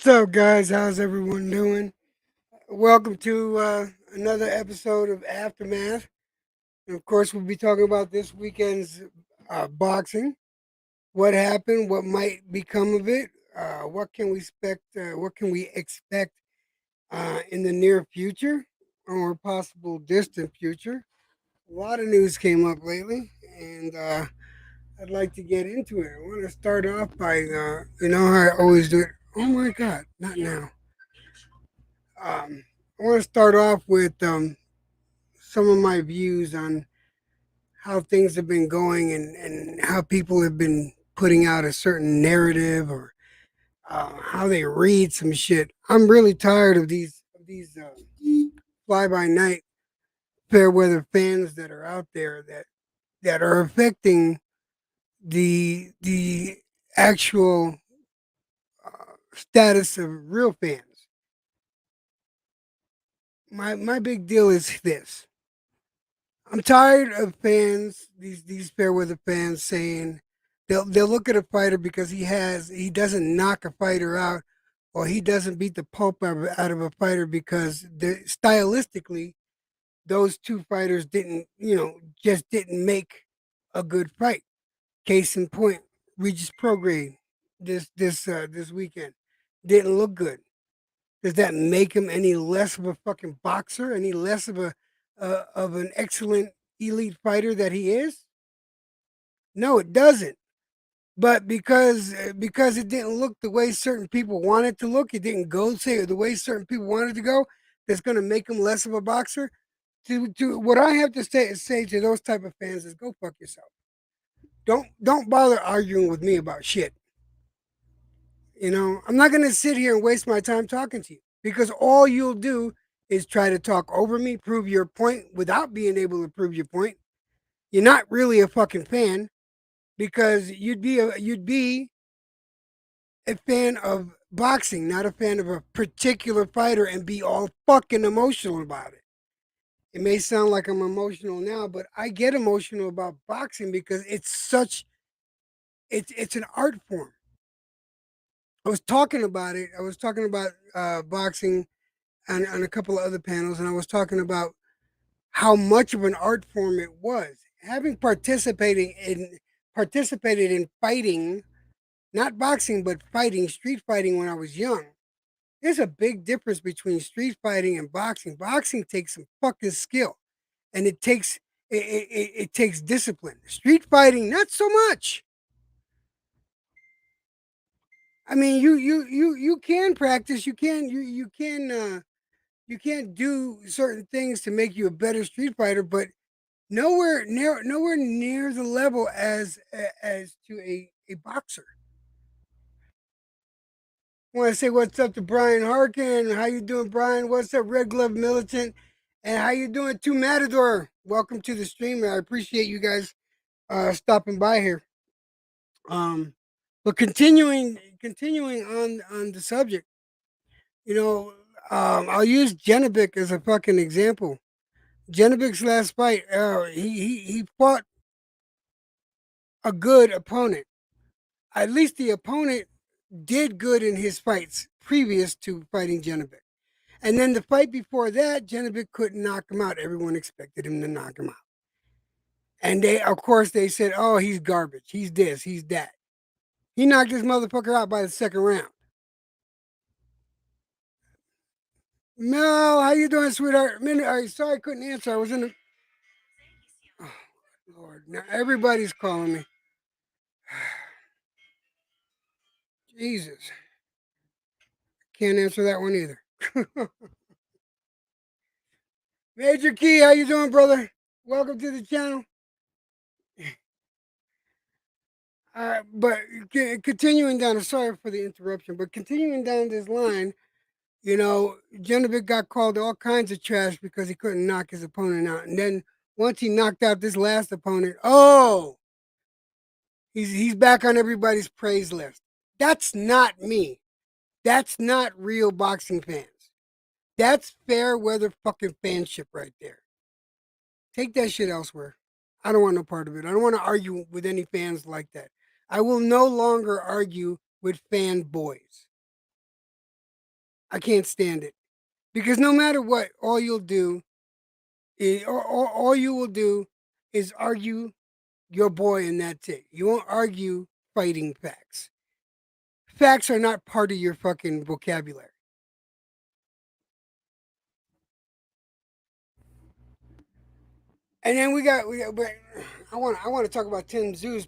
What's up, guys? How's everyone doing? Welcome to another episode of Aftermath. And of course, we'll be talking about this weekend's boxing. What happened? What might become of it? What can we expect? In the near future or possible distant future? A lot of news came up lately, and I'd like to get into it. I want to start off by, how I always do it. Oh my God, not now. I want to start off with some of my views on how things have been going and how people have been putting out a certain narrative or how they read some shit. I'm really tired of these fly by night fair weather fans that are out there that are affecting the actual status of real fans. My big deal is this. I'm tired of fans, these fair weather fans saying they'll look at a fighter because he doesn't knock a fighter out or he doesn't beat the pulp out of a fighter because stylistically those two fighters didn't just didn't make a good fight. Case in point, Regis Prograis this weekend didn't look good. Does that make him any less of a fucking boxer? Any less of a of an excellent elite fighter that he is? No, it doesn't. But because it didn't look the way certain people want it to look, it didn't go say the way certain people wanted it to go. That's going to make him less of a boxer. To what I have to say to those type of fans is go fuck yourself. Don't bother arguing with me about shit. I'm not going to sit here and waste my time talking to you because all you'll do is try to talk over me, prove your point without being able to prove your point. You're not really a fucking fan because you'd be a fan of boxing, not a fan of a particular fighter and be all fucking emotional about it. It may sound like I'm emotional now, but I get emotional about boxing because it's an art form. I was talking about it. I was talking about boxing on a couple of other panels, and I was talking about how much of an art form it was. Having participated in fighting, not boxing, but fighting, street fighting when I was young. There's a big difference between street fighting and boxing. Boxing takes some fucking skill, and it takes discipline. Street fighting, not so much. I mean, you can practice. You can't do certain things to make you a better street fighter, but nowhere near the level as to a boxer. I want to say what's up to Brian Harkin. How you doing, Brian? What's up, Red Glove Militant? And how you doing, to Matador? Welcome to the stream. I appreciate you guys stopping by here. Um, but continuing on the subject, you know, I'll use Genovic as a fucking example. Genovic's last fight, he fought a good opponent. At least the opponent did good in his fights previous to fighting Genovic. And then the fight before that, Genovic couldn't knock him out. Everyone expected him to knock him out. And of course, they said, "Oh, he's garbage. He's this. He's that." He knocked this motherfucker out by the second round. Mel, how you doing, sweetheart? Sorry I couldn't answer. I was in the. Oh, Lord, now everybody's calling me. Jesus, can't answer that one either. Major Key, how you doing, brother? Welcome to the channel. But continuing down, sorry for the interruption, but continuing down this line, Genovic got called all kinds of trash because he couldn't knock his opponent out. And then once he knocked out this last opponent, oh, he's back on everybody's praise list. That's not me. That's not real boxing fans. That's fair weather fucking fanship right there. Take that shit elsewhere. I don't want no part of it. I don't want to argue with any fans like that. I will no longer argue with fanboys. I can't stand it because no matter what, all you will do is argue your boy, and that's it. You won't argue fighting facts. Facts are not part of your fucking vocabulary. And then but I want to talk about Tszyu's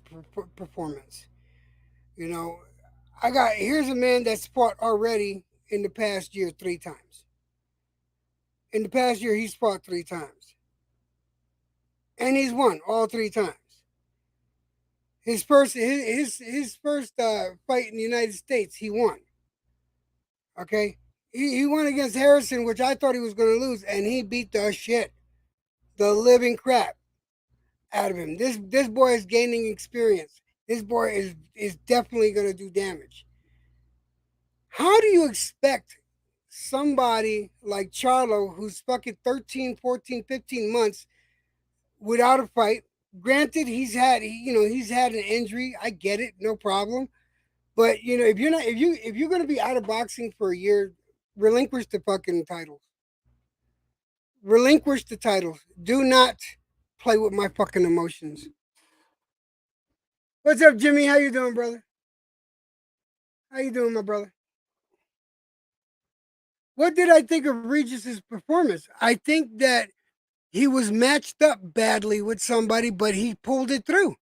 performance. You know, here's a man that's fought already in the past year 3 times. In the past year, he's fought 3 times, and he's won all 3 times. His first fight in the United States, he won. Okay, he won against Harrison, which I thought he was going to lose, and he beat the shit, the living crap out of him. This boy is gaining experience. This boy is definitely going to do damage. How do you expect somebody like Charlo, who's fucking 13, 14, 15 months without a fight? Granted, he's had an injury. I get it, no problem. But if you're gonna be out of boxing for a year, relinquish the fucking titles. Relinquish the titles. Do not play with my fucking emotions. What's up, Jimmy? How you doing, brother? How you doing, my brother? What did I think of Regis's performance? I think that he was matched up badly with somebody, but he pulled it through.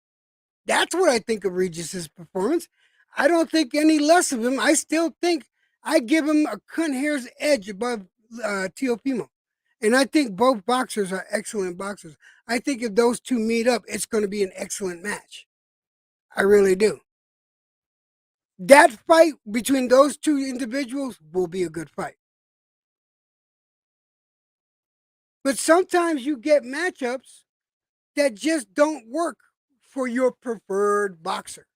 That's what I think of Regis's performance. I don't think any less of him. I still think I give him a cunt hair's edge above Teofimo. And I think both boxers are excellent boxers. I think if those two meet up, it's going to be an excellent match. I really do. That fight between those two individuals will be a good fight. But sometimes you get matchups that just don't work for your preferred boxer.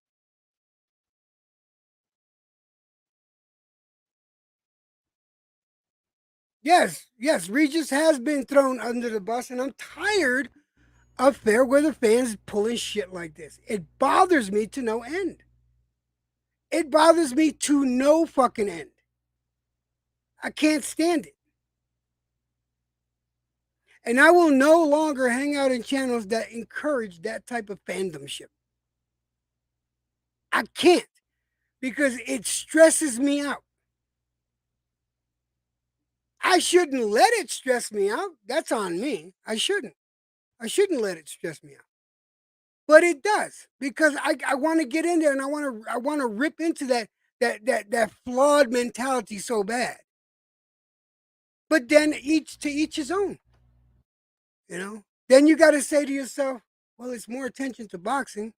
Yes, Regis has been thrown under the bus, and I'm tired of Fairweather fans pulling shit like this. It bothers me to no end. It bothers me to no fucking end. I can't stand it. And I will no longer hang out in channels that encourage that type of fandomship. I can't because it stresses me out. I shouldn't let it stress me out. That's on me. I shouldn't. I shouldn't let it stress me out. But it does because I want to get in there and I want to rip into that flawed mentality so bad. But then each to each his own, you know. Then you got to say to yourself, well, it's more attention to boxing.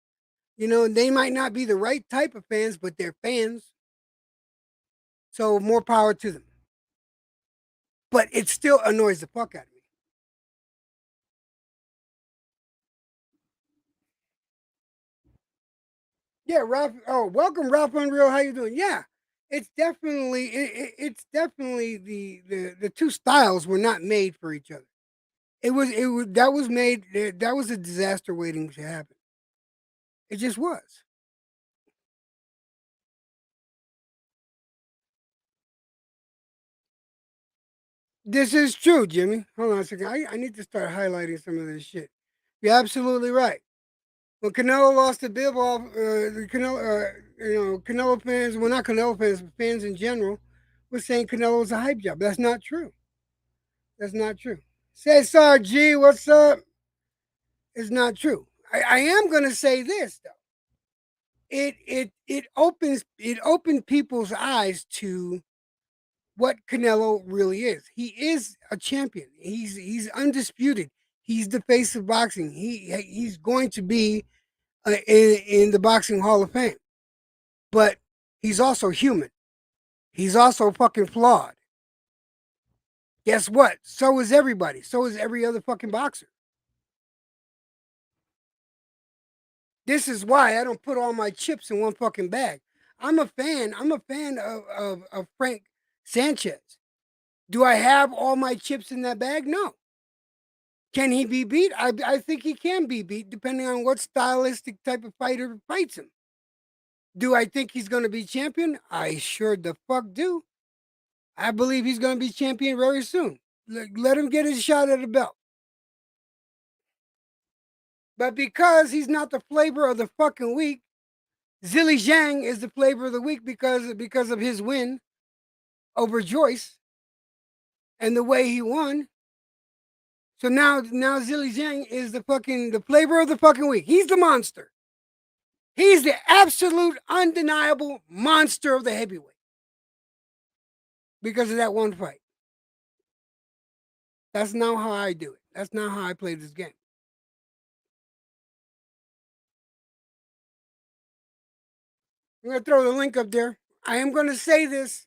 They might not be the right type of fans, but they're fans. So more power to them. But it still annoys the fuck out of me. Yeah, Ralph. Oh, welcome, Ralph Unreal. How you doing? Yeah, it's definitely the two styles were not made for each other. It was that was made that was a disaster waiting to happen. It just was. This is true, Jimmy. Hold on a second. I need to start highlighting some of this shit. You're absolutely right. When Canelo lost the bib off, the Canelo fans, well, not Canelo fans, but fans in general, were saying Canelo was a hype job. That's not true. That's not true. Say, sorry, G, what's up? It's not true. I am gonna say this though. It opened people's eyes to what Canelo really is. He is a champion. He's undisputed. He's the face of boxing. He's going to be in the boxing Hall of Fame. But he's also human. He's also fucking flawed. Guess what? So is everybody. So is every other fucking boxer. This is why I don't put all my chips in one fucking bag. I'm a fan. I'm a fan of Frank Sanchez. Do I have all my chips in that bag? No. Can he be beat? I think he can be beat depending on what stylistic type of fighter fights him. Do I think he's going to be champion? I sure the fuck do. I believe he's going to be champion very soon. Let him get his shot at the belt. But because he's not the flavor of the fucking week, Zilly Zhang is the flavor of the week because of his win over Joyce and the way he won. So now Zilly Zhang is the flavor of the fucking week. He's the monster. He's the absolute undeniable monster of the heavyweight because of that one fight. That's not how I do it. That's not how I play this game. I'm going to throw the link up there. I am going to say this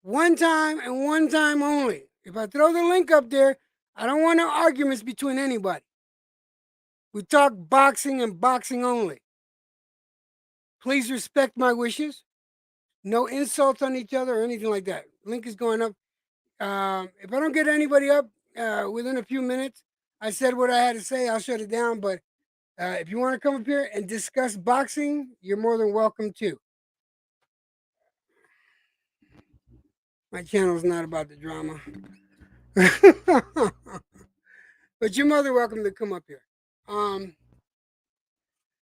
one time and one time only. If I throw the link up there, I don't want no arguments between anybody. We talk boxing and boxing only. Please respect my wishes. No insults on each other or anything like that. Link is going up. If I don't get anybody up within a few minutes, I said what I had to say. I'll shut it down. But if you want to come up here and discuss boxing, you're more than welcome to. My channel is not about the drama. But you're more than welcome to come up here.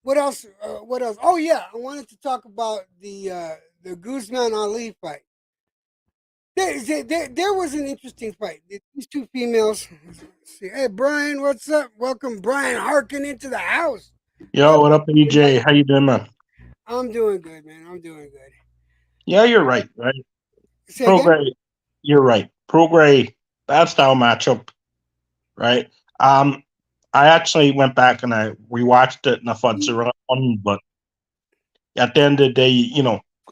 What else? What else? Oh yeah, I wanted to talk about the Guzman Ali fight. There was an interesting fight. These two females. Let's see. Hey Brian, what's up? Welcome, Brian Harkin, into the house. Yo, what up, EJ? How you doing, man? I'm doing good, man. I'm doing good. Yeah, you're right, right? Say again? Prograis, you're right. Prograis, bad style matchup, right? I actually went back and I rewatched it and I thought Zero won, but at the end of the day,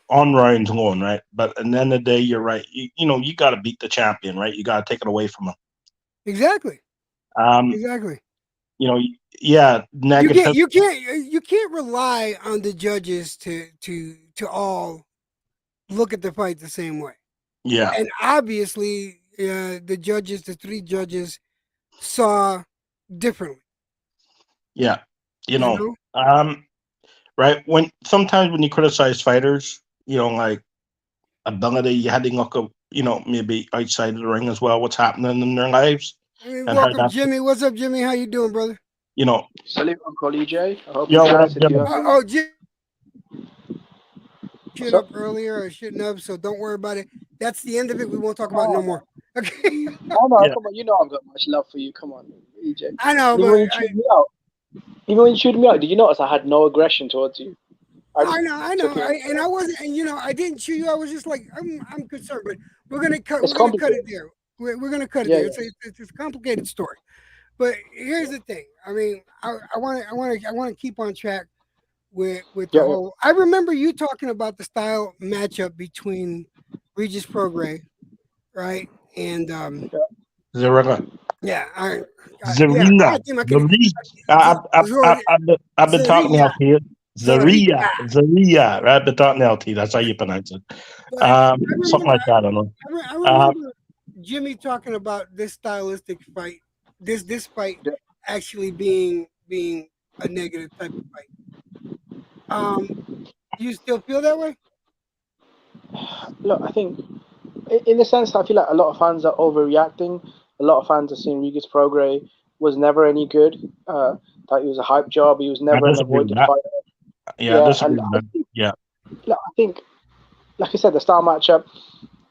on rounds one, right? But at the end of the day, you're right. You got to beat the champion, right? You got to take it away from him. Exactly. Um, Exactly. Yeah, negative. You can't rely on the judges to all look at the fight the same way. Yeah, And obviously, the three judges, saw differently. yeah. You You know, know, right? Sometimes when you criticize fighters, like ability, you had to look up, maybe outside of the ring as well, what's happening in their lives I mean, and how welcome, that, Jimmy. What's up, Jimmy? How you doing, brother? you know, Salut, Uncle EJ. I hope you what up, guys are Jimmy? doing Jimmy, what's shit up. up earlier or shouldn't have, so don't worry about it. That's the end of it. We won't talk about it Oh no more. Okay. no, Yeah, come on. You know I've got much love for you. Come on, EJ. I know, Even but when you chewed me out, did you notice I had no aggression towards you? I just I took know, it. and I wasn't, and I didn't chew you. I was just like, I'm concerned, but It's we're gonna cut it complicated. there. We're gonna cut it Yeah, there. yeah, It's a complicated story. But here's yeah, the thing. I mean, I want to keep on track with the yeah, yeah. whole. I remember you talking about the style matchup between Regis Prograis, right? And yeah. Zarina, yeah, yeah. Zarina, God damn, I can Zari. I've been talking Zorilla, LT. Zaria, Zorilla. Zaria, right? I've been talking LT. That's how you pronounce it. But I Something remember, like that. I don't know. I Um, remember Jimmy talking about this stylistic fight, this fight Yeah. actually being a negative type of fight. Um, you still feel that way? Look, I think in the sense, I feel like a lot of fans are overreacting. A lot of fans are saying Regis Prograis was never any good. That he was a hype job. He was I never an disagree with avoided that. fighter. Yeah, I Yeah, disagree and with that. Yeah, I think, like I said, the style matchup.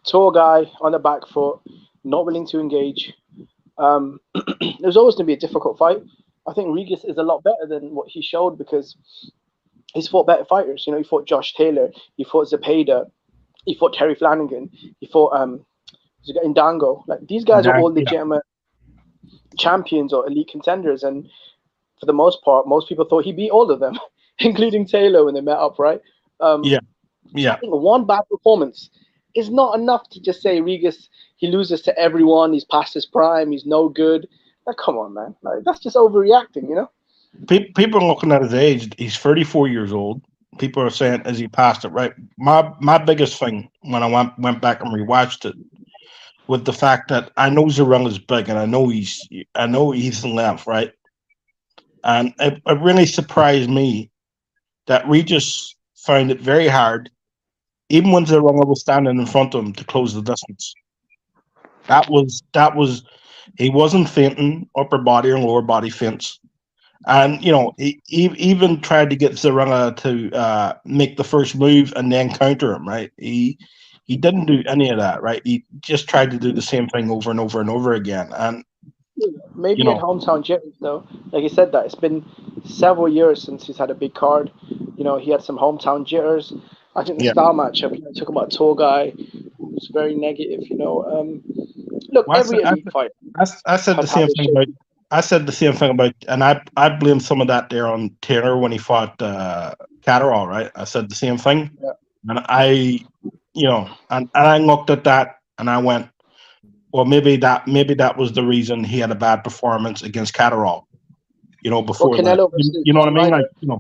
Tall guy on the back foot, not willing to engage. There's always going to be a difficult fight. I think Regis is a lot better than what he showed because he's fought better fighters. He fought Josh Taylor, he fought Zepeda, he fought Terry Flanagan, he fought Ndango. Like these guys are all yeah, legitimate champions or elite contenders, and for the most part, most people thought he beat all of them, including Taylor when they met up. Right? yeah, Um, I yeah. think one bad performance is not enough to just say Regis he loses to everyone. He's past his prime. He's no good. Like, come on, man. Like, that's just overreacting. People are looking at his age. He's 34 years old. People are saying, "Is he past it?" Right. My biggest thing when I went back and rewatched it with the fact that I know Zarel big and I know he's in length, right? And it really surprised me that Regis found it very hard even when Zerunga was standing in front of him to close the distance, that was he wasn't fainting upper body or lower body feints. And he even tried to get Zerunga to make the first move and then counter him. Right? He didn't do any of that. Right? He just tried to do the same thing over and over and over again. And Maybe you he had know, hometown jitters though. Like you said, that it's been several years since he's had a big card. He had some hometown jitters. I think the yeah. style matchup. Talking about a tour guy who was very negative. Look, Well, every elite fighter I said the has had same a thing shit. about. I said the same thing about, and I blame some of that there on Taylor when he fought Catterall. Right? I said the same thing, Yeah. and and I looked at that and I went, well, maybe that was the reason he had a bad performance against Catterall. Or Before that, Canelo you, versus you know what I John mean? Ryder. Like,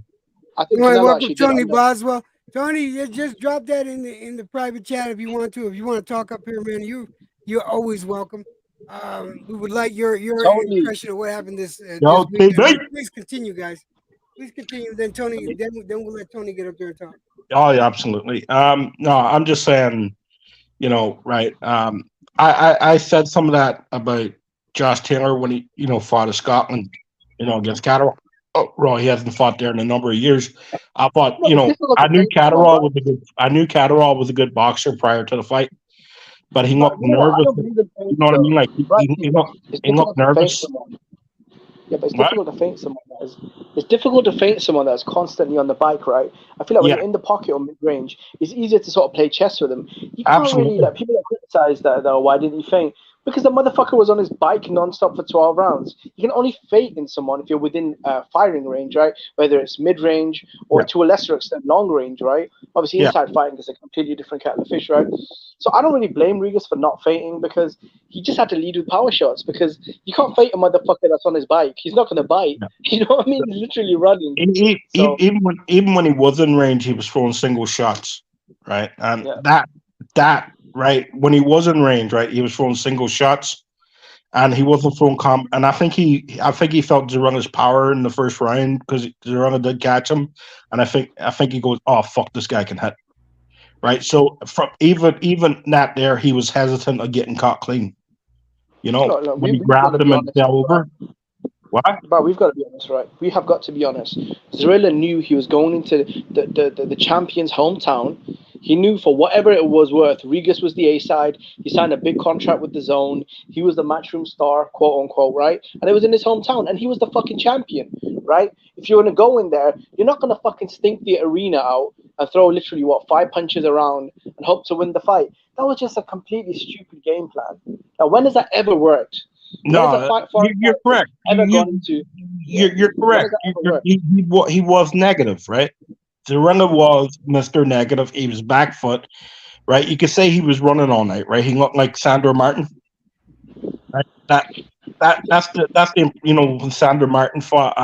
I You think want to Canelo welcome actually did Tony under. Boswell. Tony, you just drop that in the private chat if you want to. If you want to talk up here, man, you're always welcome. We would like your Tony. impression of what happened this yo, weekend. TB. But please continue, guys. Please continue. Then Tony, then we'll let Tony get up there and talk. Oh, yeah, absolutely. No, I'm just saying, right. I said some of that about Josh Taylor when he, fought in Scotland, against Catterall. Oh, well, he hasn't fought there in a number of years. I thought, Look, it's difficult I to knew face someone, bro. I knew Catterall was a good boxer prior to the fight, but he But looked you know what? I nervous. don't believe in You pain, know what I mean? though. Like Right, people. It's he looked difficult to feint nervous. someone. Yeah, but it's What? difficult to feint someone that is. It's difficult to feint someone that's constantly on the bike, right? I feel like when Yeah, you're in the pocket or mid range, it's easier to sort of play chess with him. You can't really absolutely. like people that criticize that though. Why didn't he feint? Because the motherfucker was on his bike non-stop for 12 rounds. You can only feint in someone if you're within firing range, right? Whether it's mid range or Yeah, to a lesser extent long range, right? Obviously, yeah. inside fighting is a completely different kettle of fish, right? So I don't really blame Regis for not feinting because he just had to lead with power shots because you can't fight a motherfucker that's on his bike. He's not going to bite. Yeah. You know what I mean? He's literally running. So, Even when he was in range, he was throwing single shots, right? And yeah. that right when he was in range, right, he was throwing single shots, and he wasn't throwing comp. And I think he felt Zerunga's power in the first round because Zerunga did catch him, and I think he goes, oh fuck, this guy can hit, right? So from even that there, he was hesitant of getting caught clean. Look, When he we've got grabbed to him be and honest, fell right? over, what? But we've got to be honest, right? We have got to be honest. Zorilla knew he was going into the champion's hometown. He knew for whatever it was worth, Regis was the A side. He signed a big contract with the Zone. He was the matchroom star, quote unquote, right? And it was in his hometown, and he was the fucking champion, right? If you're gonna go in there, you're not gonna fucking stink the arena out and throw literally what 5 punches around and hope to win the fight. That was just a completely stupid game plan. Now, when has that ever worked? When has a No, foreign you're fighter correct. ever gone into? Yeah. You're When has correct. that ever worked? He was negative, right? Zarella was Mr. Negative. He was back foot, right? You could say he was running all night, right? He looked like Sandro Martin, right? That's the when Sandro Martin fought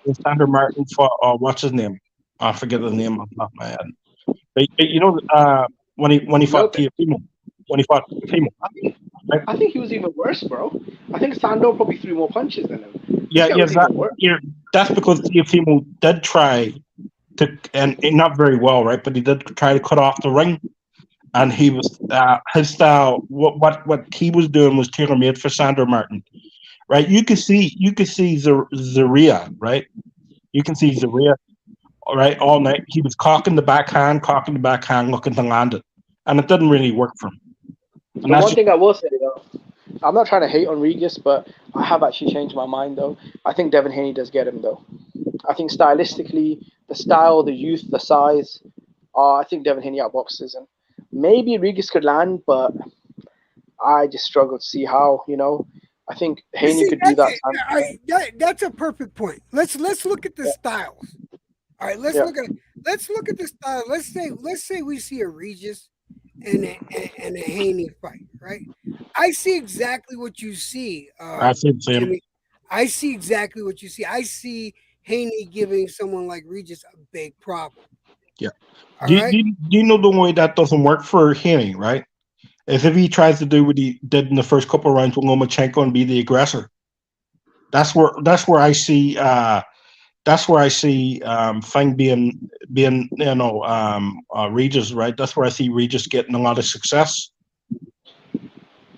when Sandro Martin fought what's his name? I forget the name off the top of my head. But when he fought Lopez. Teofimo, when he fought Teofimo, I think right? I think he was even worse, bro. I think Sando probably threw more punches than him. This Yeah, guy yeah, was even worse. that's because Teofimo did try to, and not very well, right? But he did try to cut off the ring, and he was his style. What he was doing was tailor made for Sandro Martin, right? You could see Zaria, right? You can see Zaria, right, all night. He was cocking the backhand, looking to land it, and it didn't really work for him. And The that's one just, thing I will say though, I'm not trying to hate on Regis, but I have actually changed my mind though. I think Devin Haney does get him though. I think stylistically, the style, the youth, the size, I think Devin Haney outboxes him. Maybe Regis could land, but I just struggle to see how. I think You Haney see, could do that. that's a perfect point. Let's look at the styles. All right, Yeah, let's look at the style. Let's say we see a Regis and a Haney fight, right? I see exactly what you see, I said same. Jimmy. I see exactly what you see. I see Haney giving someone like Regis a big problem. Yeah. All Do you, right. do you do you know the way that doesn't work for Haney, right? Is if he tries to do what he did in the first couple of rounds with Lomachenko and be the aggressor. That's where I see that's where I see Fang being Regis, right? That's where I see Regis getting a lot of success.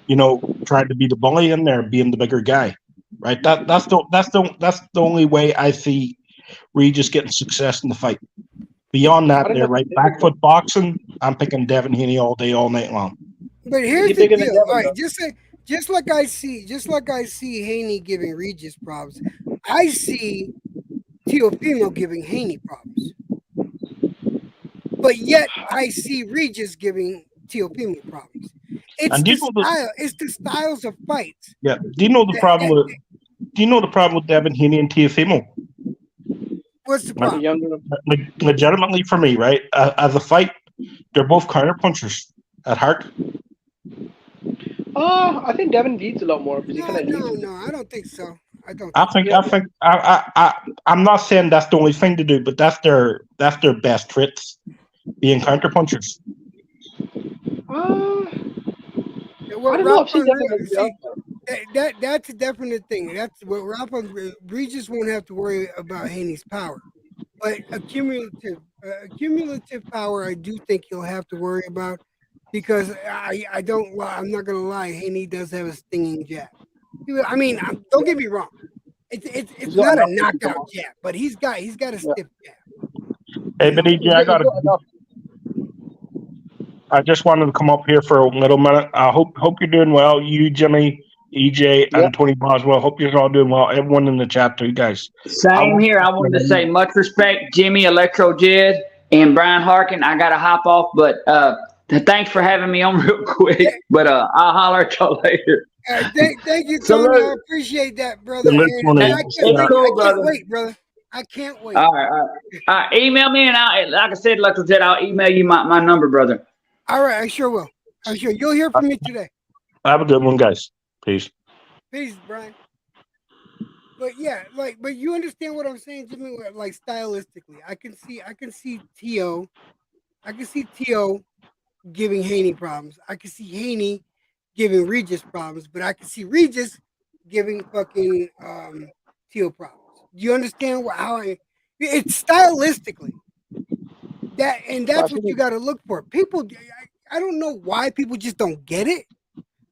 Trying to be the bully in there, being the bigger guy, right? That's the only way I see Regis getting success in the fight. Beyond I that, don't there, know. right? Back foot boxing, I'm picking Devin Haney all day, all night long. But Is here's he the bigger than deal. All Devin right, though? just like I see Haney giving Regis problems, I see Teofimo giving Haney problems. But yet I see Regis giving Teofimo problems. It's And do the you know the style. It's the styles of fights. yeah? Do you know the That, problem that with Do you know the problem with Devin Haney and Teofimo? what's the Like, They're problem? younger. legitimately for me, right? As a fight, they're both counter punchers at heart. I think Devin leads a lot more because he kind No, of no, leads with no. I don't think so. I don't I think so. think yeah. I think I'm not saying that's the only thing to do, but that's their best traits, being counter punchers. Uh, I What don't know. I've Rafa seen Devin as see well. that's a definite thing. That's what Rafa Regis won't have to worry about Haney's power. But accumulative power, I do think he'll have to worry about because I don't lie. I'm not gonna lie. Haney does have a stinging jab. I mean, don't get me wrong. It's He's got not a enough to keep him knockout on. jab, but he's got a Yeah, stiff jab. Hey, You but know, EJ, I he's got got enough. I just wanted to come up here for a little minute. I hope you're doing well. You, Jimmy, EJ, Yeah, and Tony Boswell. Hope you're all doing well. Everyone in the chat too, guys. I Same want here. I wanted to say much respect, Jimmy, Electro Jed, and Brian Harkin. I got to hop off, but thanks for having me on real quick. But I'll holler at y'all later. thank you, Tony. I Salute. appreciate that, brother. the list And, one and is I can't It's wait. I cool, can't brother. wait, brother. I can't wait. All right, all right. All right, email me, and like I said, Electro Jed, I'll email you my number, brother. All right, I sure will. I'm sure you'll hear from me today. Have a good one, guys. Peace. Peace, Brian. But yeah, but you understand what I'm saying, Jimmy? Like stylistically, I can see T.O. giving Haney problems. I can see Haney giving Regis problems, but I can see Regis giving fucking T.O. problems. Do you understand how it's stylistically and but I that's what you think got to look for. People, I don't know why people just don't get it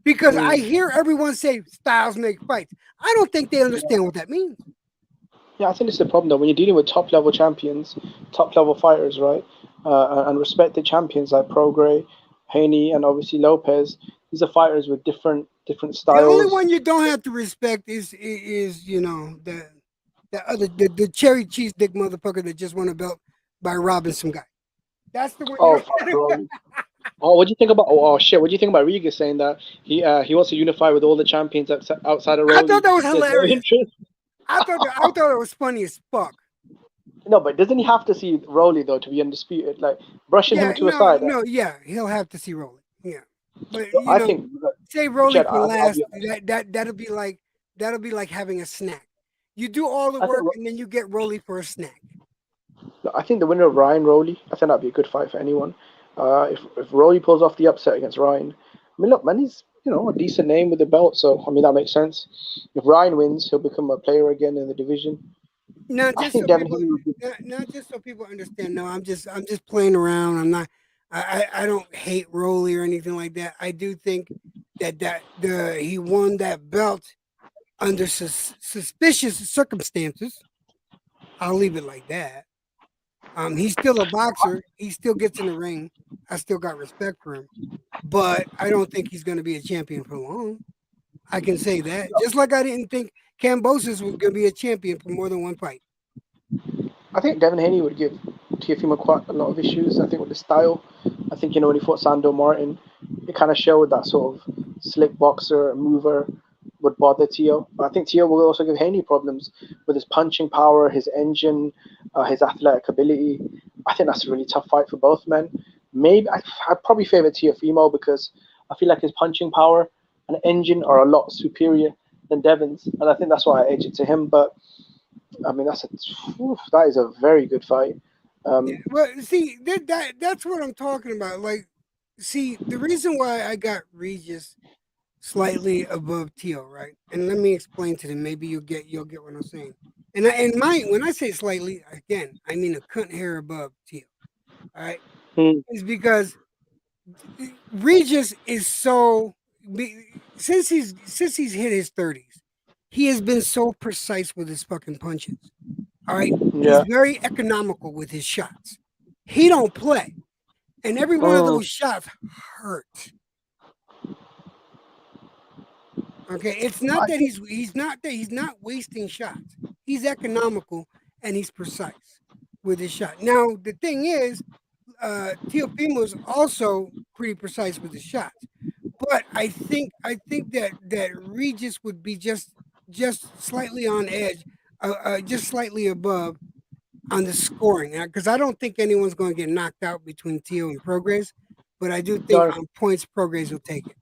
because I hear everyone say styles make fights. I don't think they understand what that means. yeah, I think it's the problem though when you're dealing with top level champions, top level fighters, right? And respected champions like Prograis, Haney, and obviously Lopez. These are fighters with different The only styles. one you don't have to respect is the cherry cheese dick motherfucker that just won a belt by robbing some guy. That's the one you Oh, don't. fuck, bro. Oh, what do you think about? Oh, shit. What do you think about Riga saying that he wants to unify with all the champions outside of I thought Rolly? that was There's no hilarious. interest. I thought it was funny as fuck. No, but doesn't he have to see Rolly though to be undisputed? Like brushing him Yeah, to a no, side. no, yeah, he'll have to see Rolly. Yeah, but I think, say Rolly Jed, for I'll be last. honest. That'll be like having a snack. You do all the I think work and then you get Rolly for a snack. I think the winner of Ryan Rolly. I think that'd be a good fight for anyone. If Rolly pulls off the upset against Ryan, I mean, look, man, he's a decent name with the belt, so I mean that makes sense. If Ryan wins, he'll become a player again in the division. Not I just think so Devin people, Haney would be. not just so people understand. No, I'm just playing around. I'm not. I don't hate Rolly or anything like that. I do think that he won that belt under suspicious circumstances. I'll leave it like that. He's still a boxer. He still gets in the ring. I still got respect for him, but I don't think he's going to be a champion for long. I can say that. Just like I didn't think Cambosis was going to be a champion for more than one fight. I think Devin Haney would give Teofimo quite a lot of issues. I think with the style. I think when he fought Sando Martin, it kind of showed that sort of slick boxer mover would bother Tio. But I think Tio will also give Haney problems with his punching power, his engine, his athletic ability. I think that's a really tough fight for both men. Maybe I'd probably favor Teofimo because I feel like his punching power and engine are a lot superior than Devin's, and I think that's why I edge it to him. But I mean, that is a very good fight. Yeah, Um, well, see that's what I'm talking about. Like, see, the reason why I got Regis slightly above Tio, right? And let me explain to them. Maybe you'll get what I'm saying. When I say slightly, again, I mean a cunt hair above Teal. All right, Hmm. is because Regis is so since he's hit his 30s, he has been so precise with his fucking punches. All right, he's Yeah. very economical with his shots. He don't play, and every one of Mm. those shots hurt. Okay, it's not I that think he's not wasting shots. He's economical and he's precise with his shot. Now the thing is, Teofimo's also pretty precise with his shots, but I think that Regis would be just slightly on edge, just slightly above on the scoring because I don't think anyone's going to get knocked out between Teo and Prograis, but I do think no, on points Prograis will take it.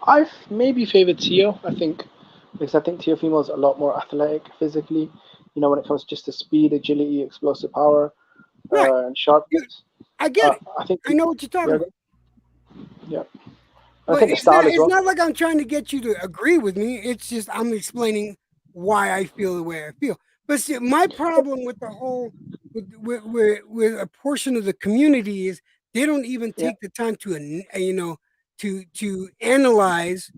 I've maybe favored Tio. I think because I think Teofimo's a lot more athletic physically. You know, when it comes just to speed, agility, explosive power, Right. and You, sharpness. I get it. I think I know what you're talking yeah, about. yeah. I But think the style as it's well. not like I'm trying to get you to agree with me. It's just I'm explaining why I feel the way I feel. But see, my problem with the whole with a portion of the community is they don't even Yeah, take the time to to analyze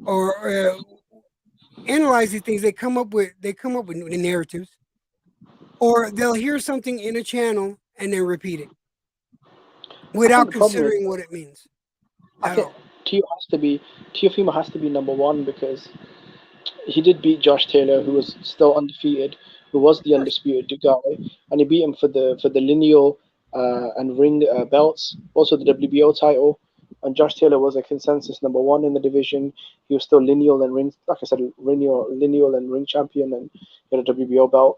or analyze these things. They come up with narratives, or they'll hear something in a channel and then repeat it I think without the problem is considering what it means I at think all. Teofimo has to be number one because he did beat Josh Taylor, who was still undefeated, who was Of the course, undisputed guy, and he beat him for the lineal and ring belts, also the WBO title. And Josh Taylor was a consensus number one in the division. He was still lineal and ring, like I said, lineal and ring champion, and he had a WBO belt.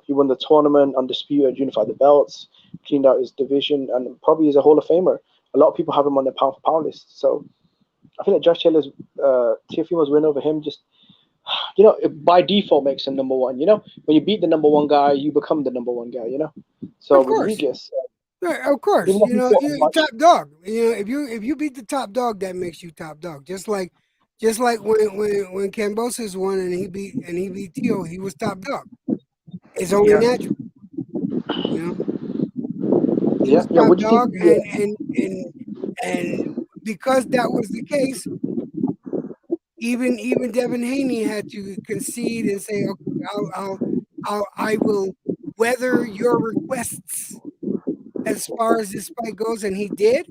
He won the tournament, undisputed, unified the belts, cleaned out his division, and probably is a Hall of Famer. A lot of people have him on their pound for pound list. So I feel like Josh Taylor's Teofimo's win over him just by default makes him number one. When you beat the number one guy, you become the number one guy. So of with course. Regis, Right, of course, even though he fought a you much, top dog. If you beat the top dog, that makes you top dog. Just like when Cambosis won and he beat Tio, he was top dog. It's only yeah, natural, you know. He yeah, was yeah. top What do you think? dog, and because that was the case, even Devin Haney had to concede and say, "Okay, I will weather your requests as far as this fight goes," and he did,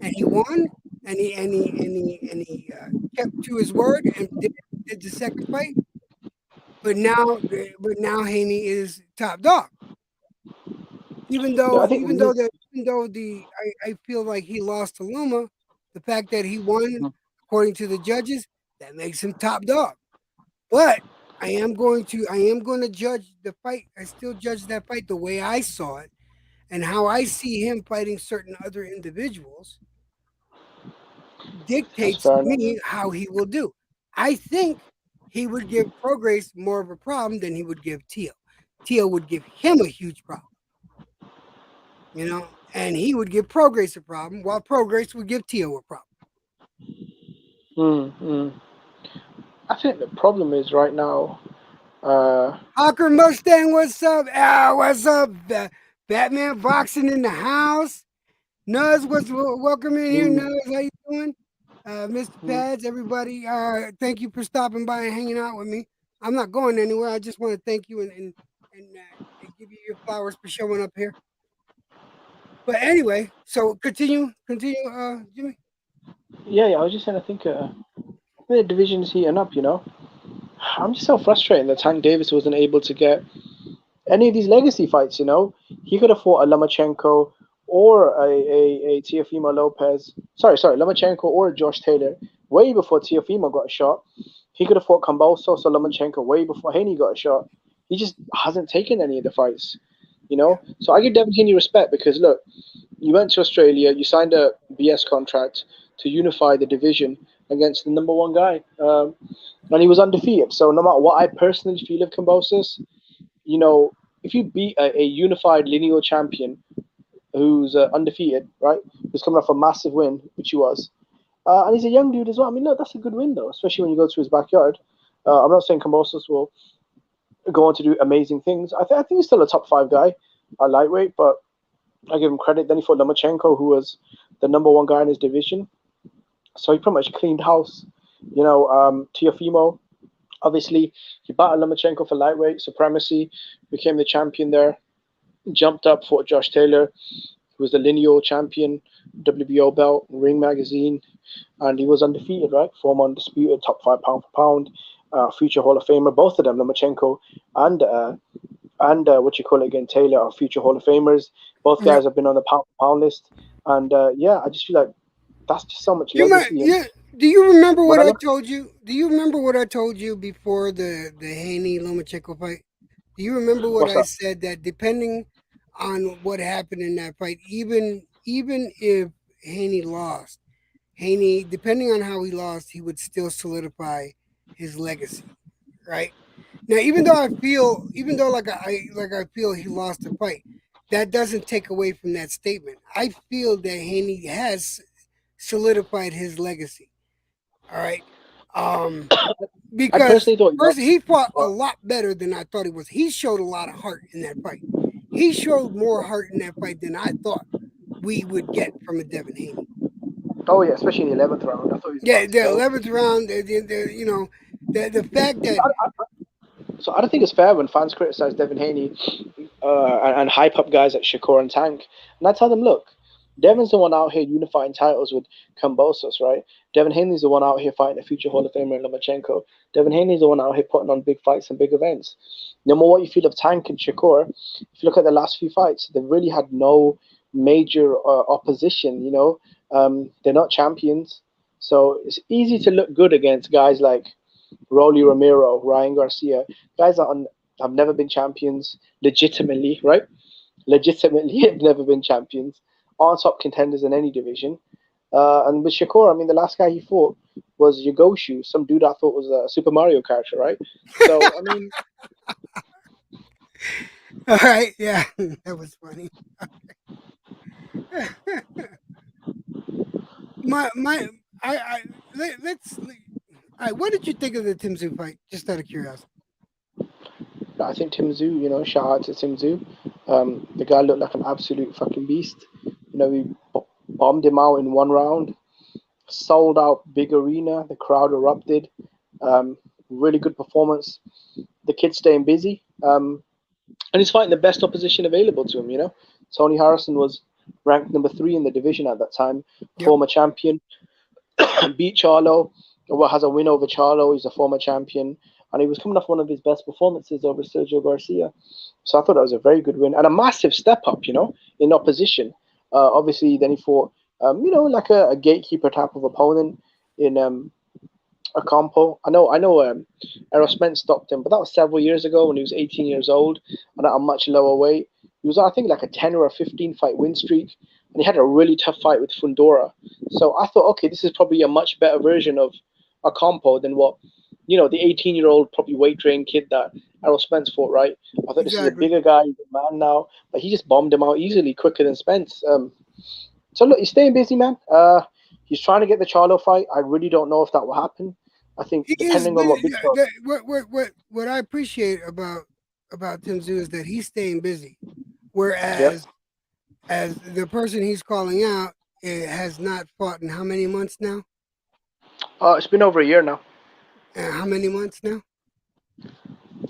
and he won, and he kept to his word and did the second fight. But now Haney is top dog. Even Yeah, I though think even though Regis. that even though I feel like he lost to Luma, the fact that he won according to the judges, that makes him top dog. But I am going to judge the fight. I still judge that fight the way I saw it and how I see him fighting certain other individuals That's dictates fair enough. me how he will do. I think he would give Prograis more of a problem than he would give Teal. Teal would give him a huge problem, and he would give Prograis a problem, while Prograis would give Teal a problem. Mm, mm. I think the problem is right now. Uh, Hawker Mustang, what's up? What's up? Batman boxing in the house. Nuz, welcome in here. mm, Nuz, how you doing? Mr. mm. Pads, everybody. Thank you for stopping by and hanging out with me. I'm not going anywhere. I just want to thank you and give you your flowers for showing up here. But anyway, so continue, Jimmy. Yeah, yeah. I was just saying. I think the division's heating up. I'm just so frustrated that Tank Davis wasn't able to get any of these legacy fights. He could have fought a Lomachenko or a Teofimo Lopez. Sorry, Lomachenko or Josh Taylor way before Teofimo got a shot. He could have fought Kambosos or Lomachenko way before Haney got a shot. He just hasn't taken any of the fights. Yeah, So I give Devin Haney respect because look, you went to Australia, you signed a BS contract to unify the division against the number one guy, and he was undefeated. So no matter what I personally feel of Kambosos, you know, if you beat a unified lineal champion who's undefeated, right, who's coming off a massive win, which he was, and he's a young dude as well. I mean, look, that's a good win though, especially when you go to his backyard. I'm not saying Kambosos will go on to do amazing things. I think he's still a top five guy at lightweight, but I give him credit. Then he fought Lomachenko, who was the number one guy in his division. So he pretty much cleaned house. Teofimo, obviously, he battled Lomachenko for lightweight supremacy, became the champion there, jumped up, fought Josh Taylor, who was the lineal champion, WBO belt, Ring Magazine, and he was undefeated, right? Former undisputed, top five pound for pound, future Hall of Famer. Both of them, Lomachenko and what you call it again, Taylor, are future Hall of Famers. Both Yeah. guys have been on the pound for pound list, and yeah, I just feel like that's just so much You might, legacy. And yeah. Do you remember when what I I look, told you? Do you remember what I told you before the Haney Lomachenko fight? Do you remember what what's I up? said that depending on what happened in that fight, even if Haney lost, Haney, depending on how he lost, he would still solidify his legacy, right? Now, even though like I feel he lost the fight, that doesn't take away from that statement. I feel that Haney has solidified his legacy. All right, um, I because personally thought he first lost, he fought a but lot better than I thought he was. He showed a lot of heart in that fight. He showed more heart in that fight than I thought we would get from a Devin Haney. oh yeah, especially in the 11th round, I thought he was Yeah, about to the go. 11th round, the fact that So I don't think it's fair when fans criticize Devin Haney and hype up guys like Shakur and Tank. And I tell them, look, Devin's the one out here unifying titles with Kambosos, right? Devin Haney's the one out here fighting a future Hall of Famer in Lomachenko. Devin Haney's the one out here putting on big fights and big events. No matter what you feel of Tank and Shakur, if you look at the last few fights, they've really had no major opposition. They're not champions, so it's easy to look good against guys like Rolly Romero, Ryan Garcia, guys that have never been champions legitimately, right? Legitimately have never been champions, aren't top contenders in any division. And with Shakur, I mean, the last guy he fought was Yagoshu, some dude I thought was a Super Mario character, right? So, I mean, all right, yeah, that was funny. My let's all right, what did you think of the Tim Tszyu fight? Just out of curiosity. I think Tim Tszyu, shout out to Tim Tszyu. The guy looked like an absolute fucking beast. We bombed him out in one round, sold out big arena, the crowd erupted. Um, really good performance. The kid's staying busy. And he's fighting the best opposition available to him. Tony Harrison was ranked number 3 in the division at that time, Yep, former champion, beat Charlo, well, has a win over Charlo. He's a former champion, and he was coming off one of his best performances over Sergio Garcia. So I thought that was a very good win and a massive step up, in opposition. Obviously, then he fought, like a gatekeeper type of opponent in a compo. I know. Errol Spence stopped him, but that was several years ago when he was 18 years old and at a much lower weight. He was, I think, like a 10 or a 15 fight win streak, and he had a really tough fight with Fundora. So I thought, okay, this is probably a much better version of a compo than what, the 18-year-old probably weight trained kid that Errol Spence fought, right? I thought this is a exactly. bigger guy, he's a man now, but he just bombed him out easily, quicker than Spence. So look, he's staying busy, man. He's trying to get the Charlo fight. I really don't know if that will happen. I think He is, depending on what yeah, Victor, what I appreciate about Tim Tszyu is that he's staying busy, yep. whereas the person he's calling out has not fought in how many months now? It's been over a year now. How many months now?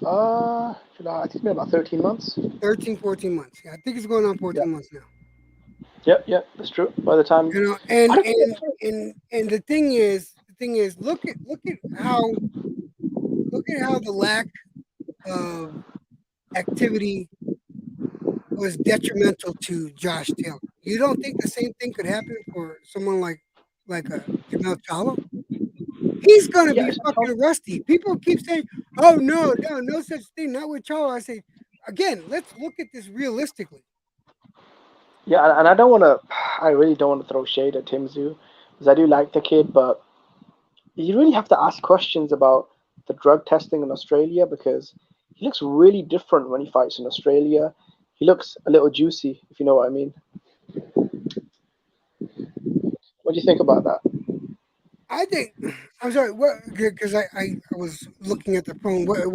I think it's been about 13 months. 13, 14 months. Yeah, I think it's going on Yeah, 14 months now. yep, that's true. By the time, And I don't think and and the thing is, look at how the lack of activity was detrimental to Josh Taylor. You don't think the same thing could happen for someone like a Jamel Charlo? He's gonna yeah, be fucking rusty. People keep saying, "Oh no such thing, not with Charlo." I say, again, let's look at this realistically. yeah, and I don't want to. I really don't want to throw shade at Tim Tszyu because I do like the kid, but you really have to ask questions about the drug testing in Australia because he looks really different when he fights in Australia. He looks a little juicy, if you know what I mean. What do you think about that? I think I'm sorry. What? Because I was looking at the phone. What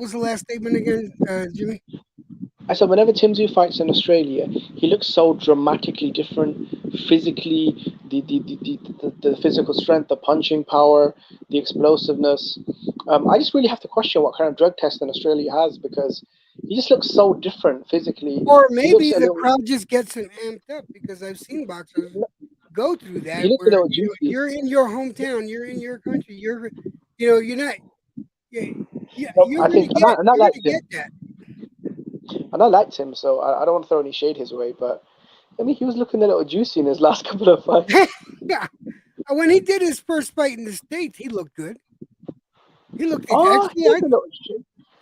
was the last statement again, Jimmy? I said whenever Tim Tszyu fights in Australia, he looks so dramatically different physically, the physical strength, the punching power, the explosiveness. I just really have to question what kind of drug test in Australia has because he just looks so different physically. Or He looks maybe a the little, crowd just gets him amped up because I've seen boxers go through he that looks a where little juicy. you're in your hometown, you're in your country, you're not you, I think, and I you're gonna liked get him, that. and I liked him, so I don't want to throw any shade his way, but I mean, he was looking a little juicy in his last couple of fights. Yeah. When he did his first fight in the States, he looked good. He looked Oh, he actually looked a little,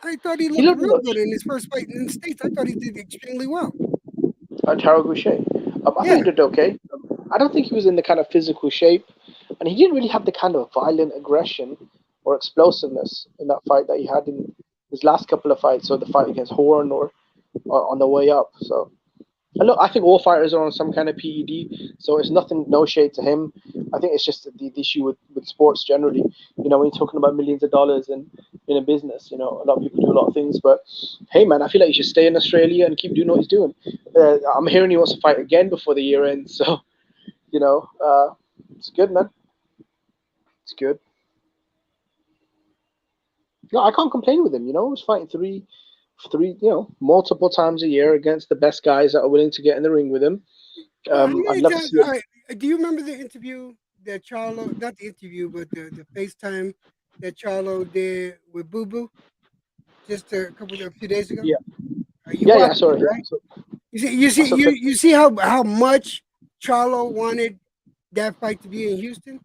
I thought he he looked looked a real little good in his first fight in the States. I thought he did extremely well. Taro Boucher. I thought Yeah. he did okay. I don't think he was in the kind of physical shape, and he didn't really have the kind of violent aggression or explosiveness in that fight that he had in his last couple of fights, or the fight against Horn, or on the way up. So, and look, I think all fighters are on some kind of PED, so it's nothing, no shade to him. I think it's just the issue with sports generally. When you're talking about millions of dollars in a business, a lot of people do a lot of things. But hey, man, I feel like you should stay in Australia and keep doing what he's doing. I'm hearing he wants to fight again before the year ends, so it's good, man. It's good. I can't complain with him. He's fighting three, multiple times a year against the best guys that are willing to get in the ring with him. Well, how I'd many love to times? see it. All right. Do you remember the interview that Charlo? Not the interview, but the FaceTime that Charlo did with Boo Boo just a few days ago. Yeah, You yeah, yeah. watched it, Sorry, yeah. right? You I see, saw clip. you see how much Charlo wanted that fight to be in Houston.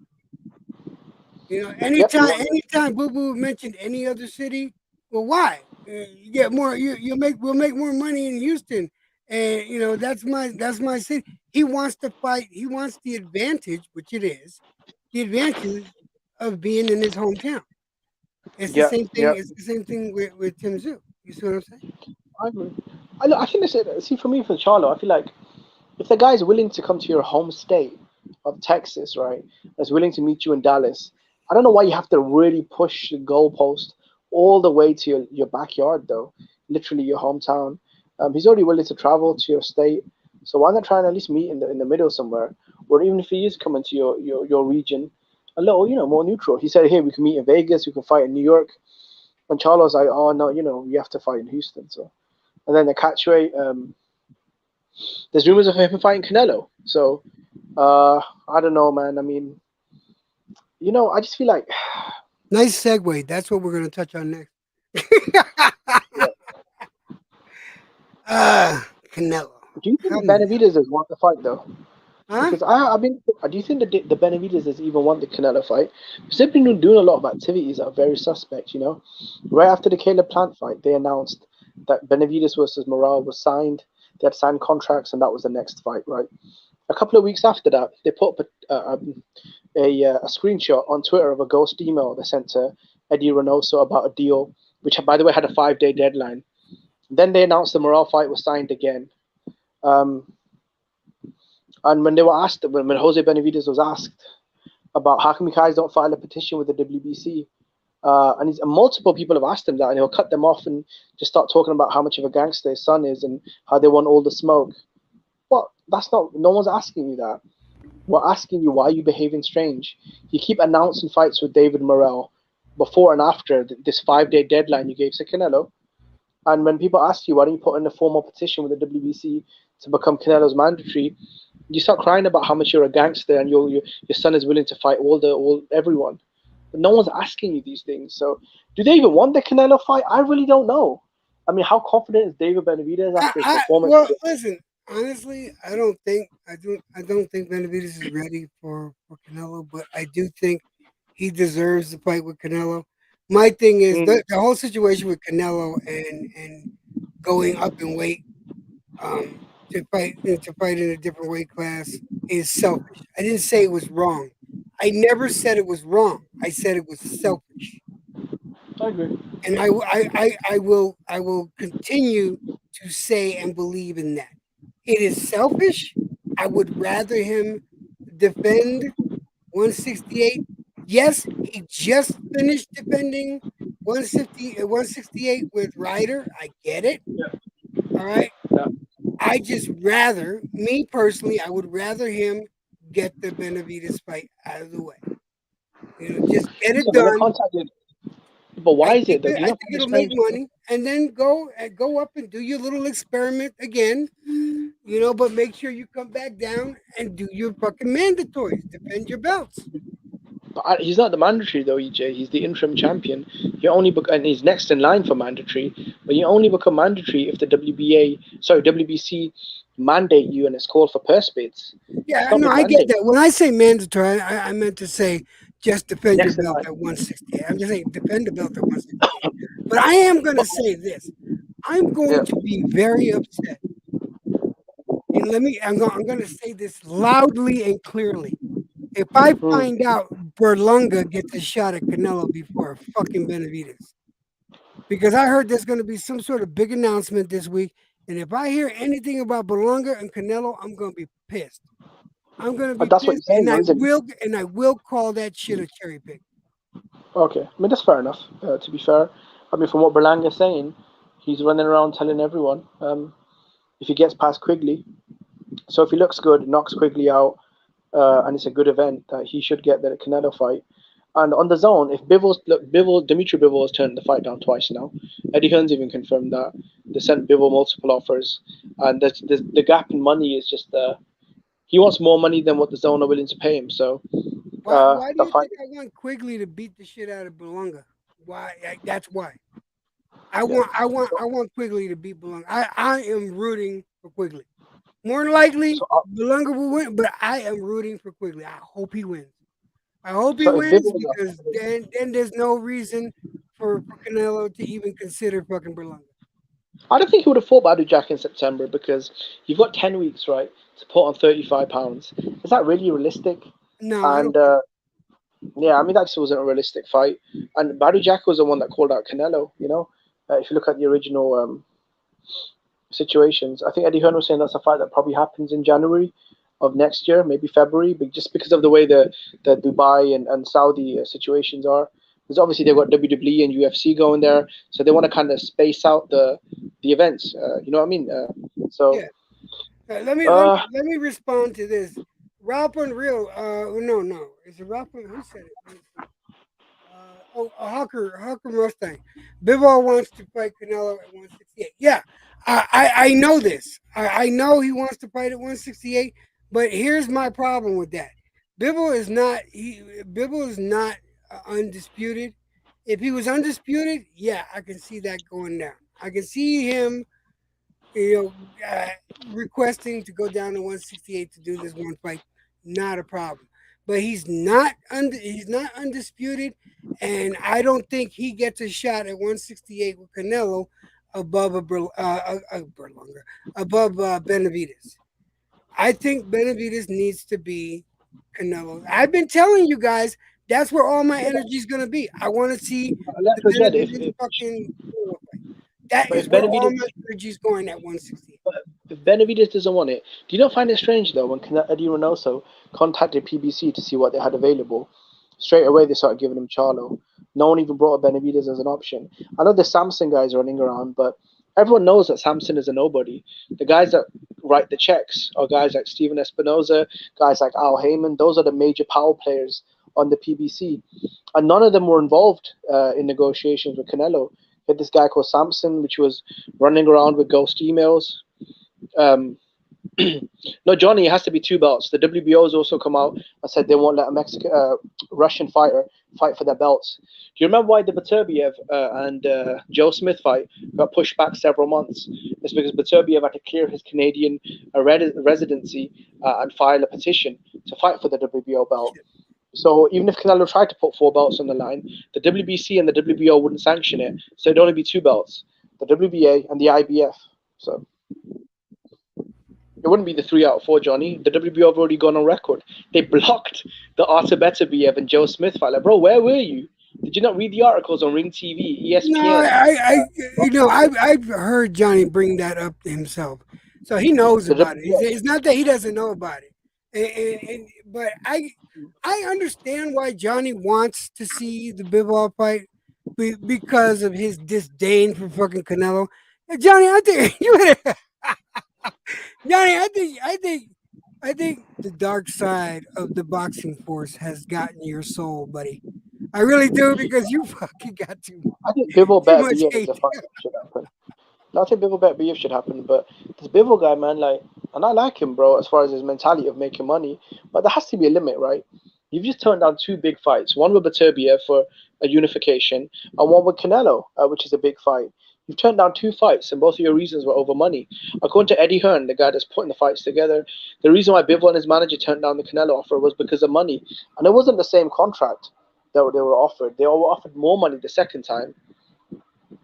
Yep, you Anytime want that? anytime Boo Boo mentioned any other city, well, why? You get more. We'll make more money in Houston, and that's my city. He wants to fight. He wants the advantage, which it is, the advantage of being in his hometown. It's the Yeah, same thing. yeah. It's the same thing with Tim Zoo. You see what I'm saying? I agree. I think that's it. See, for me, for Charlo, I feel like if the guy's willing to come to your home state of Texas, right, that's willing to meet you in Dallas, I don't know why you have to really push the goalpost all the way to your backyard, though, literally your hometown. He's already willing to travel to your state, so why not try and at least meet in the middle somewhere, or even if he is coming to your region, a little, more neutral. He said, "Hey, we can meet in Vegas, we can fight in New York," and Charlo's like, "Oh no, you have to fight in Houston." So, and then the catchway, there's rumors of him fighting Canelo. So, I don't know, man. I mean, I just feel like, Nice segue. That's what we're going to touch on next. yeah. Canelo. Do you think the Come now. Benavidez has won the fight though? Huh? Because I mean, do you think the Benavidez has even won the Canelo fight? Because they've been doing a lot of activities that are very suspect. Right after the Caleb Plant fight, they announced that Benavidez versus Morale was signed. They had signed contracts, and that was the next fight, right? A couple of weeks after that, they put up a screenshot on Twitter of a ghost email they sent to Eddie Reynoso about a deal, which, by the way, had a 5-day deadline. Then they announced the Morale fight was signed again. Um, and when they were asked, when Jose Benavidez was asked about how come you guys don't file a petition with the WBC, and multiple people have asked him that, and he'll cut them off and just start talking about how much of a gangster his son is and how they want all the smoke. Well, that's not. No one's asking you that. We're asking you why are you behaving strange. You keep announcing fights with David Morrell before and after this 5-day deadline you gave to Canelo. And when people ask you why don't you put in a formal petition with the WBC to become Canelo's mandatory, you start crying about how much you're a gangster and your son is willing to fight all everyone. But no one's asking you these things. So do they even want the Canelo fight? I really don't know. I mean, how confident is David Benavidez after his performance? Well, listen. Honestly, I don't think Benavidez is ready for Canelo, but I do think he deserves to fight with Canelo. My thing is Mm, the whole situation with Canelo and going up in weight to fight in a different weight class is selfish. I didn't say it was wrong. I never said it was wrong. I said it was selfish, I agree. and I will continue to say and believe in that. It is selfish. I would rather him defend 168 Yes, he just finished defending 160, 168 with Ryder. I get it. All right. Yeah. I just rather, me personally, I would rather him get the Benavides fight out of the way. Just get it So when I done. contacted, but why is it though? Do I you not think find it it'll make strange? money, and then go up and do your little experiment again. But make sure you come back down and do your fucking mandatories. Defend your belts. But he's not the mandatory though, EJ. He's the interim champion. You only and he's next in line for mandatory. But you only become mandatory if the WBC mandate you and it's called for purse bids. Yeah, It's not no, been I get mandated. that. When I say mandatory, I meant to say just defend your Next in belt line. at 168. I'm just saying defend the belt at 168. But I am going to say this. I'm going Yeah. to be very upset. And I'm going to say this loudly and clearly. If I Hmm. find out Berlanga gets a shot at Canelo before fucking Benavides, because I heard there's going to be some sort of big announcement this week. And if I hear anything about Berlanga and Canelo, I'm going to be pissed. I'm gonna be That's what you're pissed, saying, and though, isn't it? I will call that shit a cherry pick. Okay. I mean, that's fair enough. To be fair, I mean, from what Berlanga's saying, he's running around telling everyone if he gets past Quigley. So if he looks good, knocks Quigley out, and it's a good event, that he should get the Canelo fight. And on the zone, if Dimitri Bivol has turned the fight down twice now. Eddie Hearn's even confirmed that they sent Bivol multiple offers, and the gap in money is just he wants more money than what the zone are willing to pay him. So Why do the you fight, think I want Quigley to beat the shit out of Berlanga? Why? That's why. yeah. I want Quigley to beat Berlanga. I am rooting for Quigley. More than likely, So Berlanga will win, but I am rooting for Quigley. I hope he wins. I hope he so if wins Bivol was because then there's no reason for Canelo to even consider fucking Berlanga. I don't think he would have fought Badu Jack in September because you've got 10 weeks, right, to put on 35 pounds. Is that really realistic? No, I don't. And yeah, I mean that just wasn't a realistic fight. And Badu Jack was the one that called out Canelo. If you look at the original situations, I think Eddie Hearn was saying that's a fight that probably happens in January of next year, maybe February, but just because of the way the Dubai and Saudi situations are. Because obviously they've got WWE and UFC going there, so they want to kind of space out the events. You know what I mean? So Yeah. Let me let me uh, let me respond to this. Ralph Unreal. No. Is it Ralph? Who said it? Let me see. Hawker Mustang. Bivol wants to fight Canelo at 168. Yeah, I know this. I know he wants to fight at 168. But here's my problem with that. Bivol is not undisputed. If he was undisputed, yeah, I can see that going down. I can see him you requesting to go down to 168 to do this one fight, not a problem. But he's not undisputed, and I don't think he gets a shot at 168 with Canelo above Berlanga, above Benavides. I think Benavides needs to be Canelo. I've been telling you guys that's where all my energy is gonna be. I want to see the Electro Jed, Benavides fucking Canelo fight. That but is if where all Benavidez my energy is going at 168. if Benavidez doesn't want it, do you not find it strange though when Eddie Reynoso contacted PBC to see what they had available? Straight away they started giving him Charlo. No one even brought up Benavidez as an option. I know the Samson guys running around, but everyone knows that Samson is a nobody. The guys that write the checks are guys like Steven Espinoza, guys like Al Heyman. Those are the major power players on the PBC, and none of them were involved in negotiations with Canelo. You had this guy called Samson, which was running around with ghost emails. Um, no, Johnny, it has to be two belts. The WBO has also come out and said they won't let a Mexican, Russian fighter fight for their belts. Do you remember why the Beterbiev and Joe Smith fight got pushed back several months? It's because Beterbiev had to clear his Canadian residency and file a petition to fight for the WBO belt. So even if Canelo tried to put four belts on the line, the WBC and the WBO wouldn't sanction it. So it'd only be two belts, the WBA and the IBF. So it wouldn't be the 3 out of 4, Johnny. The WBO have already gone on record. They blocked the Artur Beterbiev and Joe Smith fight. Like, bro, where were you? Did you not read the articles on Ring TV, No, ESPN? I've heard Johnny bring that up himself, so he knows The about it. WBO. It's not that he doesn't know about it. But I understand why Johnny wants to see the Bivol fight because of his disdain for fucking Canelo. Johnny, I think you Johnny, I think the dark side of the boxing force has gotten your soul, buddy. I really do because you fucking got I think Bivol too better much BF is hate. a fight that should happen. No, I think Bivol better BF should happen, but this Bivol guy, man, like, and I like him, bro, as far as his mentality of making money, but there has to be a limit, right? You've just turned down two big fights, one with Baturbia for a unification, and one with Canelo, which is a big fight. You've turned down two fights, and both of your reasons were over money. According to Eddie Hearn, the guy that's putting the fights together, the reason why Bivol and his manager turned down the Canelo offer was because of money, and it wasn't the same contract that they were offered. They were offered more money the second time,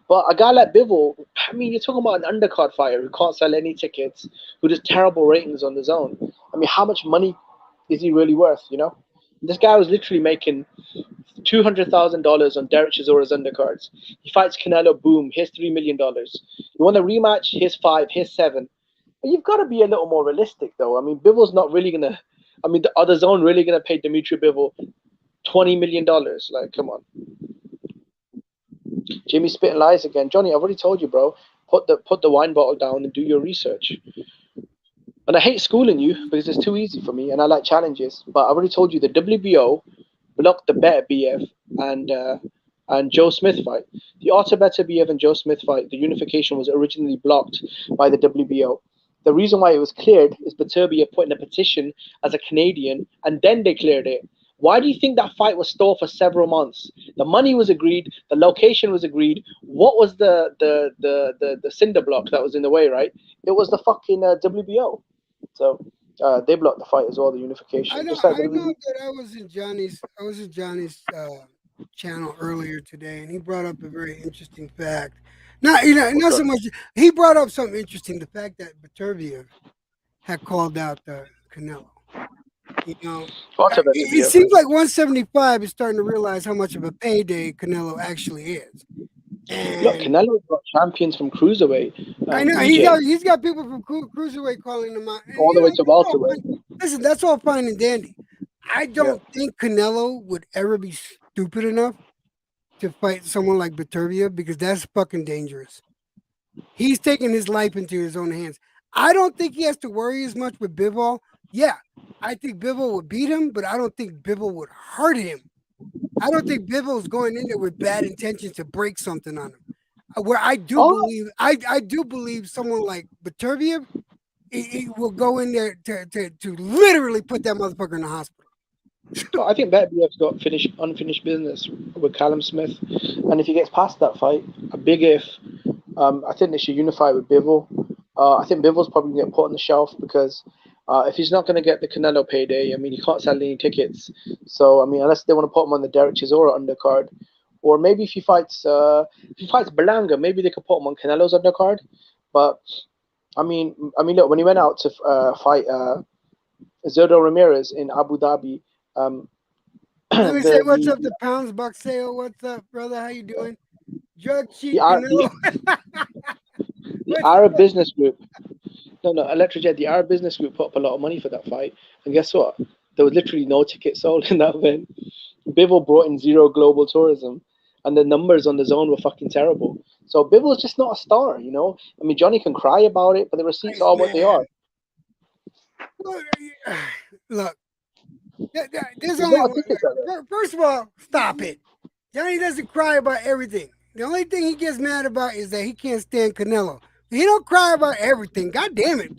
but a guy like Bivol, I mean, you're talking about an undercard fighter who can't sell any tickets, who does terrible ratings on the zone. I mean, how much money is he really worth? You know, this guy was literally making $200,000 on Derek Chisora's undercards. He fights Canelo, boom, here's $3 million. You want a rematch? Here's five, here's seven. But you've got to be a little more realistic, though. I mean, Bivol's not really gonna. I mean, the other zone really gonna pay Dimitri Bivol $20 million? Like, come on. Jimmy spitting lies again. Johnny, I've already told you, bro. Put the wine bottle down and do your research. And I hate schooling you because it's too easy for me, and I like challenges. But I've already told you the WBO blocked the better BF and Joe Smith fight. The Otter better BF and Joe Smith fight. The unification was originally blocked by the WBO. The reason why it was cleared is Baturbia put in a petition as a Canadian, and then they cleared it. Why do you think that fight was stalled for several months? The money was agreed, the location was agreed. What was the cinder block that was in the way, right? It was the fucking WBO. So they blocked the fight as well, the unification. Just like I know WWE. that I was in Johnny's channel earlier today, and he brought up a very interesting fact. Not What's so up? much. He brought up something interesting. The fact that Baturbia had called out the Canelo. You know, Otter better it BF. seems like 175 is starting to realize how much of a payday Canelo actually is. Look, And Canelo's got champions from cruiserweight, I know EJ, he's got people from cruiserweight calling him out. And, all the way to that's all welterweight. fine. Listen, that's all fine and dandy. I Yeah. don't think Canelo would ever be stupid enough to fight someone like Baturbia because that's fucking dangerous. He's taking his life into his own hands. I don't think he has to worry as much with Bivol. Yeah, I think Bivol would beat him, but I don't think Bivol would hurt him. I don't think Bivol's going in there with bad intentions to break something on him. Where Oh, I do believe someone like Baturbia he will go in there to literally put that motherfucker in the hospital. I think Better BF's got unfinished business with Callum Smith, and if he gets past that fight, a big if. I think they should unify with Bivol. I think Bivol's probably going to get put on the shelf because if he's not going to get the Canelo payday, I mean, he can't sell any tickets. So, I mean, unless they want to put him on the Derek Chisora undercard, or maybe if he fights Berlanga, maybe they could put him on Canelo's undercard. But look, when he went out to fight Zerdo Ramirez in Abu Dhabi, um, Let me say the what's the up to Pounds Boxeo. What's up, brother? How you doing? Drug the, cheat Ar- Canelo. the What's Arab Business Group. No, Electrojet, the Arab Business Group put up a lot of money for that fight. And guess what? There was literally no ticket sold in that event. Bivol brought in zero global tourism, and the numbers on the zone were fucking terrible. So Bivol's just not a star, you know? I mean, Johnny can cry about it, but the receipts are what they man? are. Look, there's He's only not a ticket seller. first of all, stop it. Johnny doesn't cry about everything. The only thing he gets mad about is that he can't stand Canelo. He don't cry about everything. God damn it.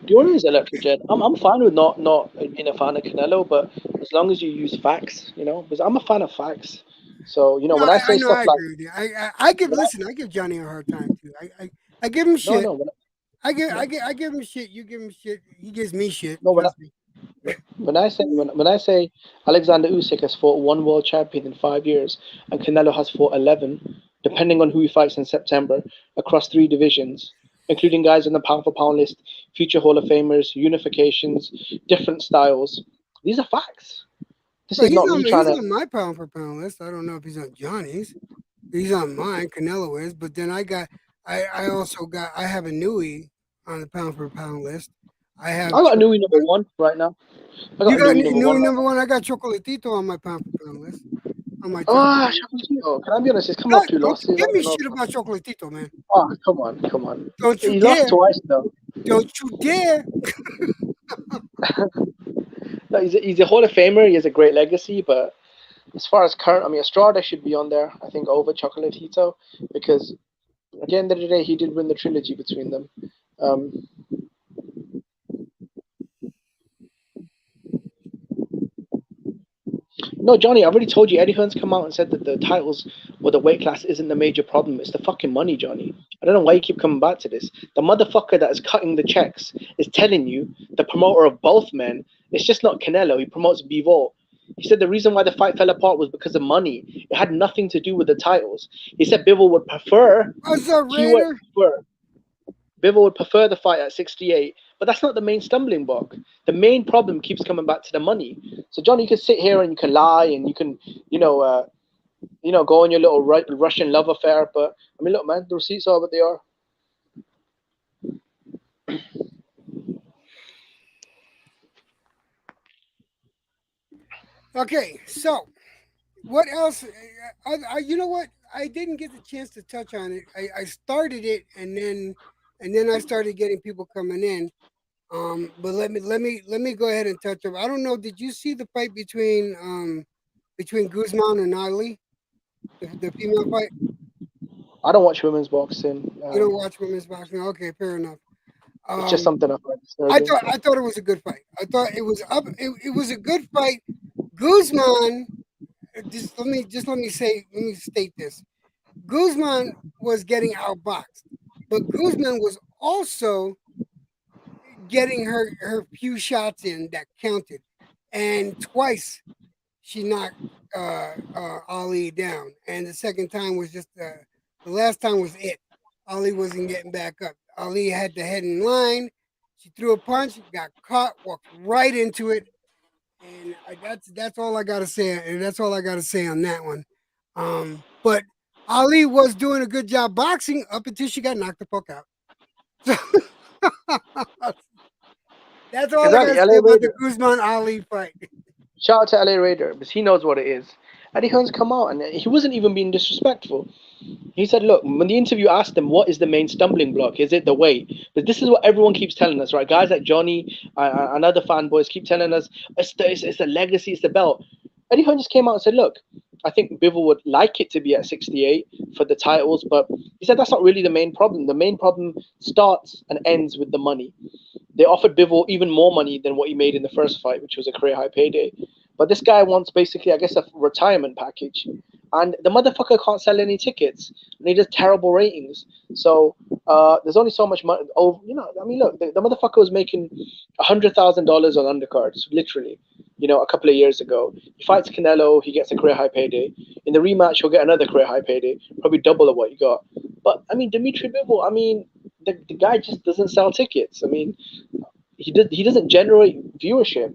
The only is Electrojet. I'm fine with not being a fan of Canelo, but as long as you use facts, you know, because I'm a fan of facts. So, you know, No, when I I say know. stuff I like, agree with you. I give when I, listen. I give Johnny a hard time too. I give him no, shit. no, when I, no, I give him shit. You give him shit. He gives me shit. no, when I, Trust me. when I say Alexander Usyk has fought one world champion in 5 years and Canelo has fought 11, depending on who he fights in September, across three divisions, including guys on the pound for pound list, future Hall of Famers, unifications, different styles. These are facts. This Well, is not me trying he's to. on my pound for pound list. I don't know if he's on Johnny's. He's on mine. Canelo is, but then I also got I have a Nui on the pound for pound list. I have. I got Nui #1 right now. I You got got Nui Nui #1. #1. I got Chocolatito on my pound for pound list. On my top. Ah, Chocolatito. Can I be honest? He's come off 2 Don't losses. I give me don't know. shit about Chocolatito, man. Oh, come on. Don't you He lost dare. twice though. Don't you dare. No, he's a Hall of Famer. He has a great legacy, but as far as current, I mean, Estrada should be on there. I think over Chocolatito because at the end of the day, he did win the trilogy between them. Um, No, Johnny, I already told you. Eddie Hearn's come out and said that the titles or the weight class isn't the major problem. It's the fucking money, Johnny. I don't know why you keep coming back to this. The motherfucker that is cutting the checks is telling you, the promoter of both men, it's just not Canelo. He promotes Bivol. He said the reason why the fight fell apart was because of money. It had nothing to do with the titles. He said Bivol would prefer, What's up, keyword Raider? prefer, Bivol would prefer the fight at 68, but that's not the main stumbling block. The main problem keeps coming back to the money. So, John, you can sit here and you can lie and you can, go on your little Russian love affair. But I mean, look, man, the receipts are what they are. Okay, so what else? You know what? I didn't get the chance to touch on it. I started it, and then I started getting people coming in. But let me go ahead and touch up. I don't know. Did you see the fight between Guzman and Ali, the female fight? I don't watch women's boxing. You don't watch women's boxing? Okay, fair enough. It's just Um, something I find I disturbing. thought I thought it was a good fight. I thought it was up. It was a good fight. Guzman. Let me state this. Guzman was getting outboxed, but Guzman was also getting her few shots in that counted, and twice she knocked Ali down, and the second time was just the last time was it. Ali wasn't getting back up. Ali had the head in line. She threw a punch, got caught, walked right into it, and that's all I gotta say. And that's all I gotta say on that one. But Ali was doing a good job boxing up until she got knocked the fuck out. That's all I Exactly, gotta say LA about the Raider. Guzman Ali fight. Shout out to LA Raider because he knows what it is. Eddie Hearn's come out and he wasn't even being disrespectful. He said, look, when the interview asked him, what is the main stumbling block? Is it the weight? But this is what everyone keeps telling us, right? Guys like Johnny and other fanboys keep telling us, it's the legacy, it's the belt. Eddie Hearn just came out and said, look, I think Bivol would like it to be at 68 for the titles, but he said that's not really the main problem. The main problem starts and ends with the money. They offered Bivol even more money than what he made in the first fight, which was a career high payday. But this guy wants basically, I guess, a retirement package. And the motherfucker can't sell any tickets, and he does terrible ratings. So there's only so much money. Oh, I mean, look, the motherfucker was making $100,000 on undercards, literally. A couple of years ago, he fights Canelo, he gets a career high payday. In the rematch, he'll get another career high payday, probably double of what he got. But I mean, Dimitri Bivol, I mean, the guy just doesn't sell tickets. I mean, he doesn't generate viewership.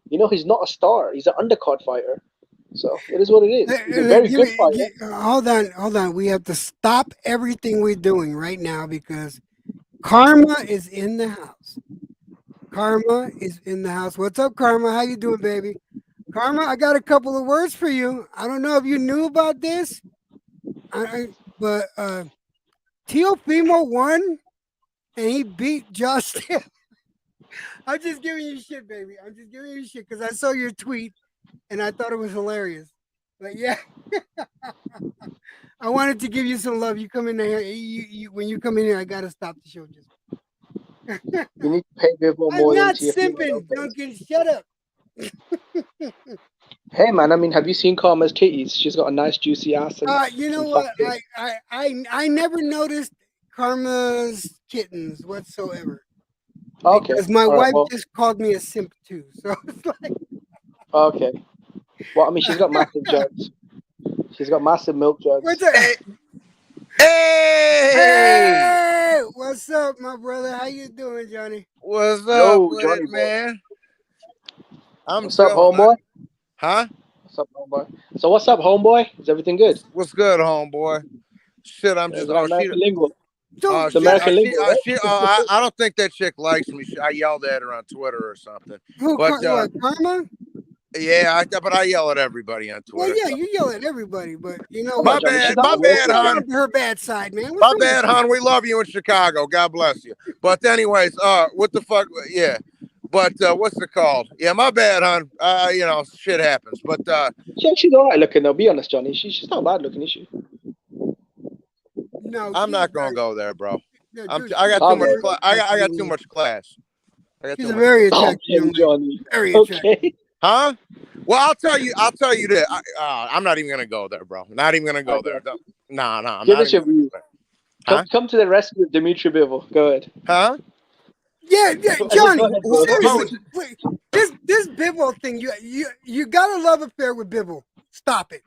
He's not a star. He's an undercard fighter. So it is what it is. He's a very good fighter. Hold on. We have to stop everything we're doing right now because Karma is in the house. Karma is in the house. What's up, Karma? How you doing, baby? Karma, I got a couple of words for you. I don't know if you knew about this, but Teofimo won and he beat Josh. I'm just giving you shit, baby. I'm just giving you shit because I saw your tweet and I thought it was hilarious. But yeah, I wanted to give you some love. You come in here, when you come in here, I gotta stop the show. Just You need to pay Bivol I'm more than not TFP. simping, Duncan. Shut up. Hey man, I mean, have you seen Karma's titties? She's got a nice juicy ass and You know some what? fat tits. I never noticed Karma's kittens whatsoever Okay, because my all right. wife Well, just called me a simp too. So it's like, okay. Well, I mean, she's got massive jugs. She's got massive milk what's jugs. up? Hey, Hey, what's up, my brother? How you doing, Johnny? what's up Yo, with it, Johnny boy. man? I'm What's up, chilling. homeboy? Huh? What's up, homeboy? So what's up, homeboy? Is everything good? What's good, homeboy? Shit, I'm You just. got Oh, she. American lingo. Don't The American She, lingo, right? I don't think that chick likes me. I yelled at her on Twitter or something. who? But What? Karma? yeah, but I yell at everybody on Well, Twitter. yeah, So. you yell at everybody, but you know Come on, what? Johnny. She's not My the bad, worst. hon. Her bad side, man. What's My wrong with bad, you? hon. We love you in Chicago. God bless you. But anyways, what the fuck? Yeah. But what's it called? Yeah, my bad, hon. You know, shit happens. But She's all right looking though. Be honest, Johnny. She's not bad looking, is she? No, I'm she's not gonna very. go there, bro. No, I dude, got she's too a much. very I got attractive too young much class. I got She's too a much. very Okay, attractive young lady. Johnny. Very attractive. Okay. Huh? Well, I'll tell you. I'll tell you that. I'm not even gonna go there, bro. Not even gonna go there. Nah, I'm Give not us your even gonna view. go there. Huh? Come to the rescue of Dimitri Bivol. Go ahead. Huh? Yeah, Go Johnny. ahead, bro. Seriously, wait, this Bibble thing, you got a love affair with Bibble. Stop it.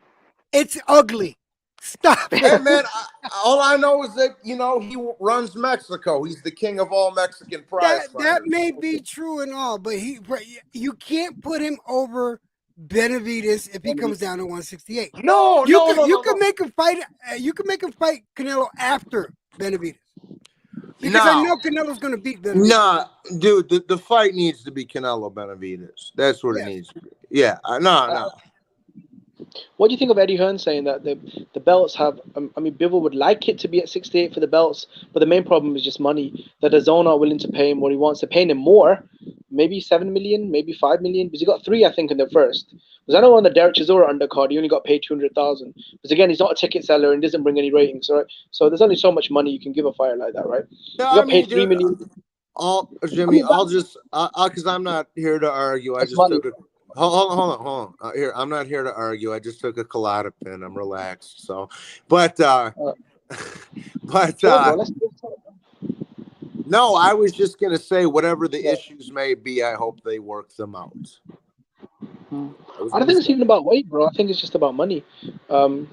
It's ugly. Stop Hey, it. man. All I know is that he runs Mexico. He's the king of all Mexican prize That fighters. may be true and all, but you can't put him over Benavides if he comes down to 168. No. You can make him fight. You can make him fight Canelo after Benavides because I know Canelo's going to beat Benavides. Nah, dude, the fight needs to be Canelo Benavides. That's what it needs to be. Yeah, no. What do you think of Eddie Hearn saying that the belts have? I mean, Bivol would like it to be at 68 for the belts, but the main problem is just money. That the zone are willing to pay him what he wants. They're paying him more, maybe 7 million, maybe 5 million, because he got 3, I think, in the first. Because I know on the Derek Chisora undercard, he only got paid 200,000. Because again, he's not a ticket seller and doesn't bring any ratings, right? So there's only so much money you can give a fighter like that, right? Yeah, He got paid 3 million. Jimmy, because I'm not here to argue. I That's just money. took a. Hold on. Here, I'm not here to argue. I just took a colada pin. I'm relaxed. So, but Sure, bro, let's talk. no, I was just gonna say whatever the issues may be, I hope they work them out. I don't think it's even about weight, bro. I think it's just about money. And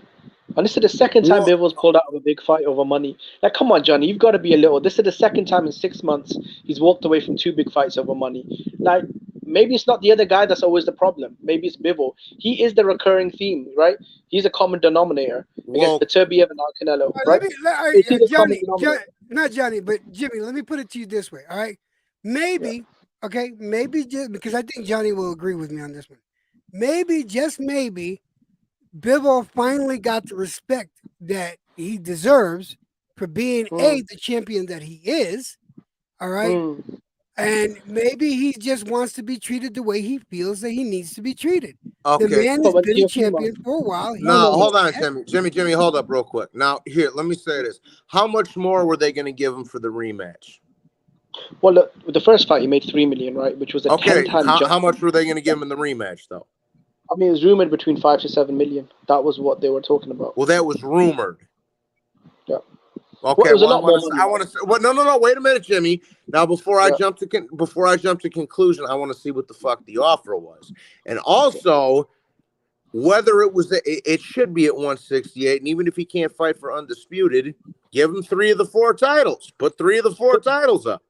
this is the second time Bivol's pulled out of a big fight over money. Like, come on, Johnny, you've got to be a little. This is the second time in 6 months he's walked away from 2 big fights over money. Like, maybe it's not the other guy that's always the problem. Maybe it's Bivol. He is the recurring theme, right? He's a common denominator against the Turbiev and now Canelo, right? Not Johnny, but Jimmy. Let me put it to you this way, all right? Maybe, okay, maybe just because I think Johnny will agree with me on this one. Maybe, just maybe, Bivol finally got the respect that he deserves for being the champion that he is. All right. And maybe he just wants to be treated the way he feels that he needs to be treated. Okay. The man has been a champion for a while. No, hold on, Jimmy, hold up real quick. Now, here, let me say this. How much more were they going to give him for the rematch? Well, look, the first fight he made 3 million, right? Which was a 10-time jump. How much were they going to give him in the rematch, though? I mean, it was rumored between 5 to 7 million. That was what they were talking about. Well, that was rumored. Yeah. Okay. Well, I want to say. Well, no. Wait a minute, Jimmy. Now, before I jump to conclusion, I want to see what the fuck the offer was, and also whether it should be at 168, and even if he can't fight for undisputed, give him 3 of the 4 titles. Put 3 of the 4 titles up.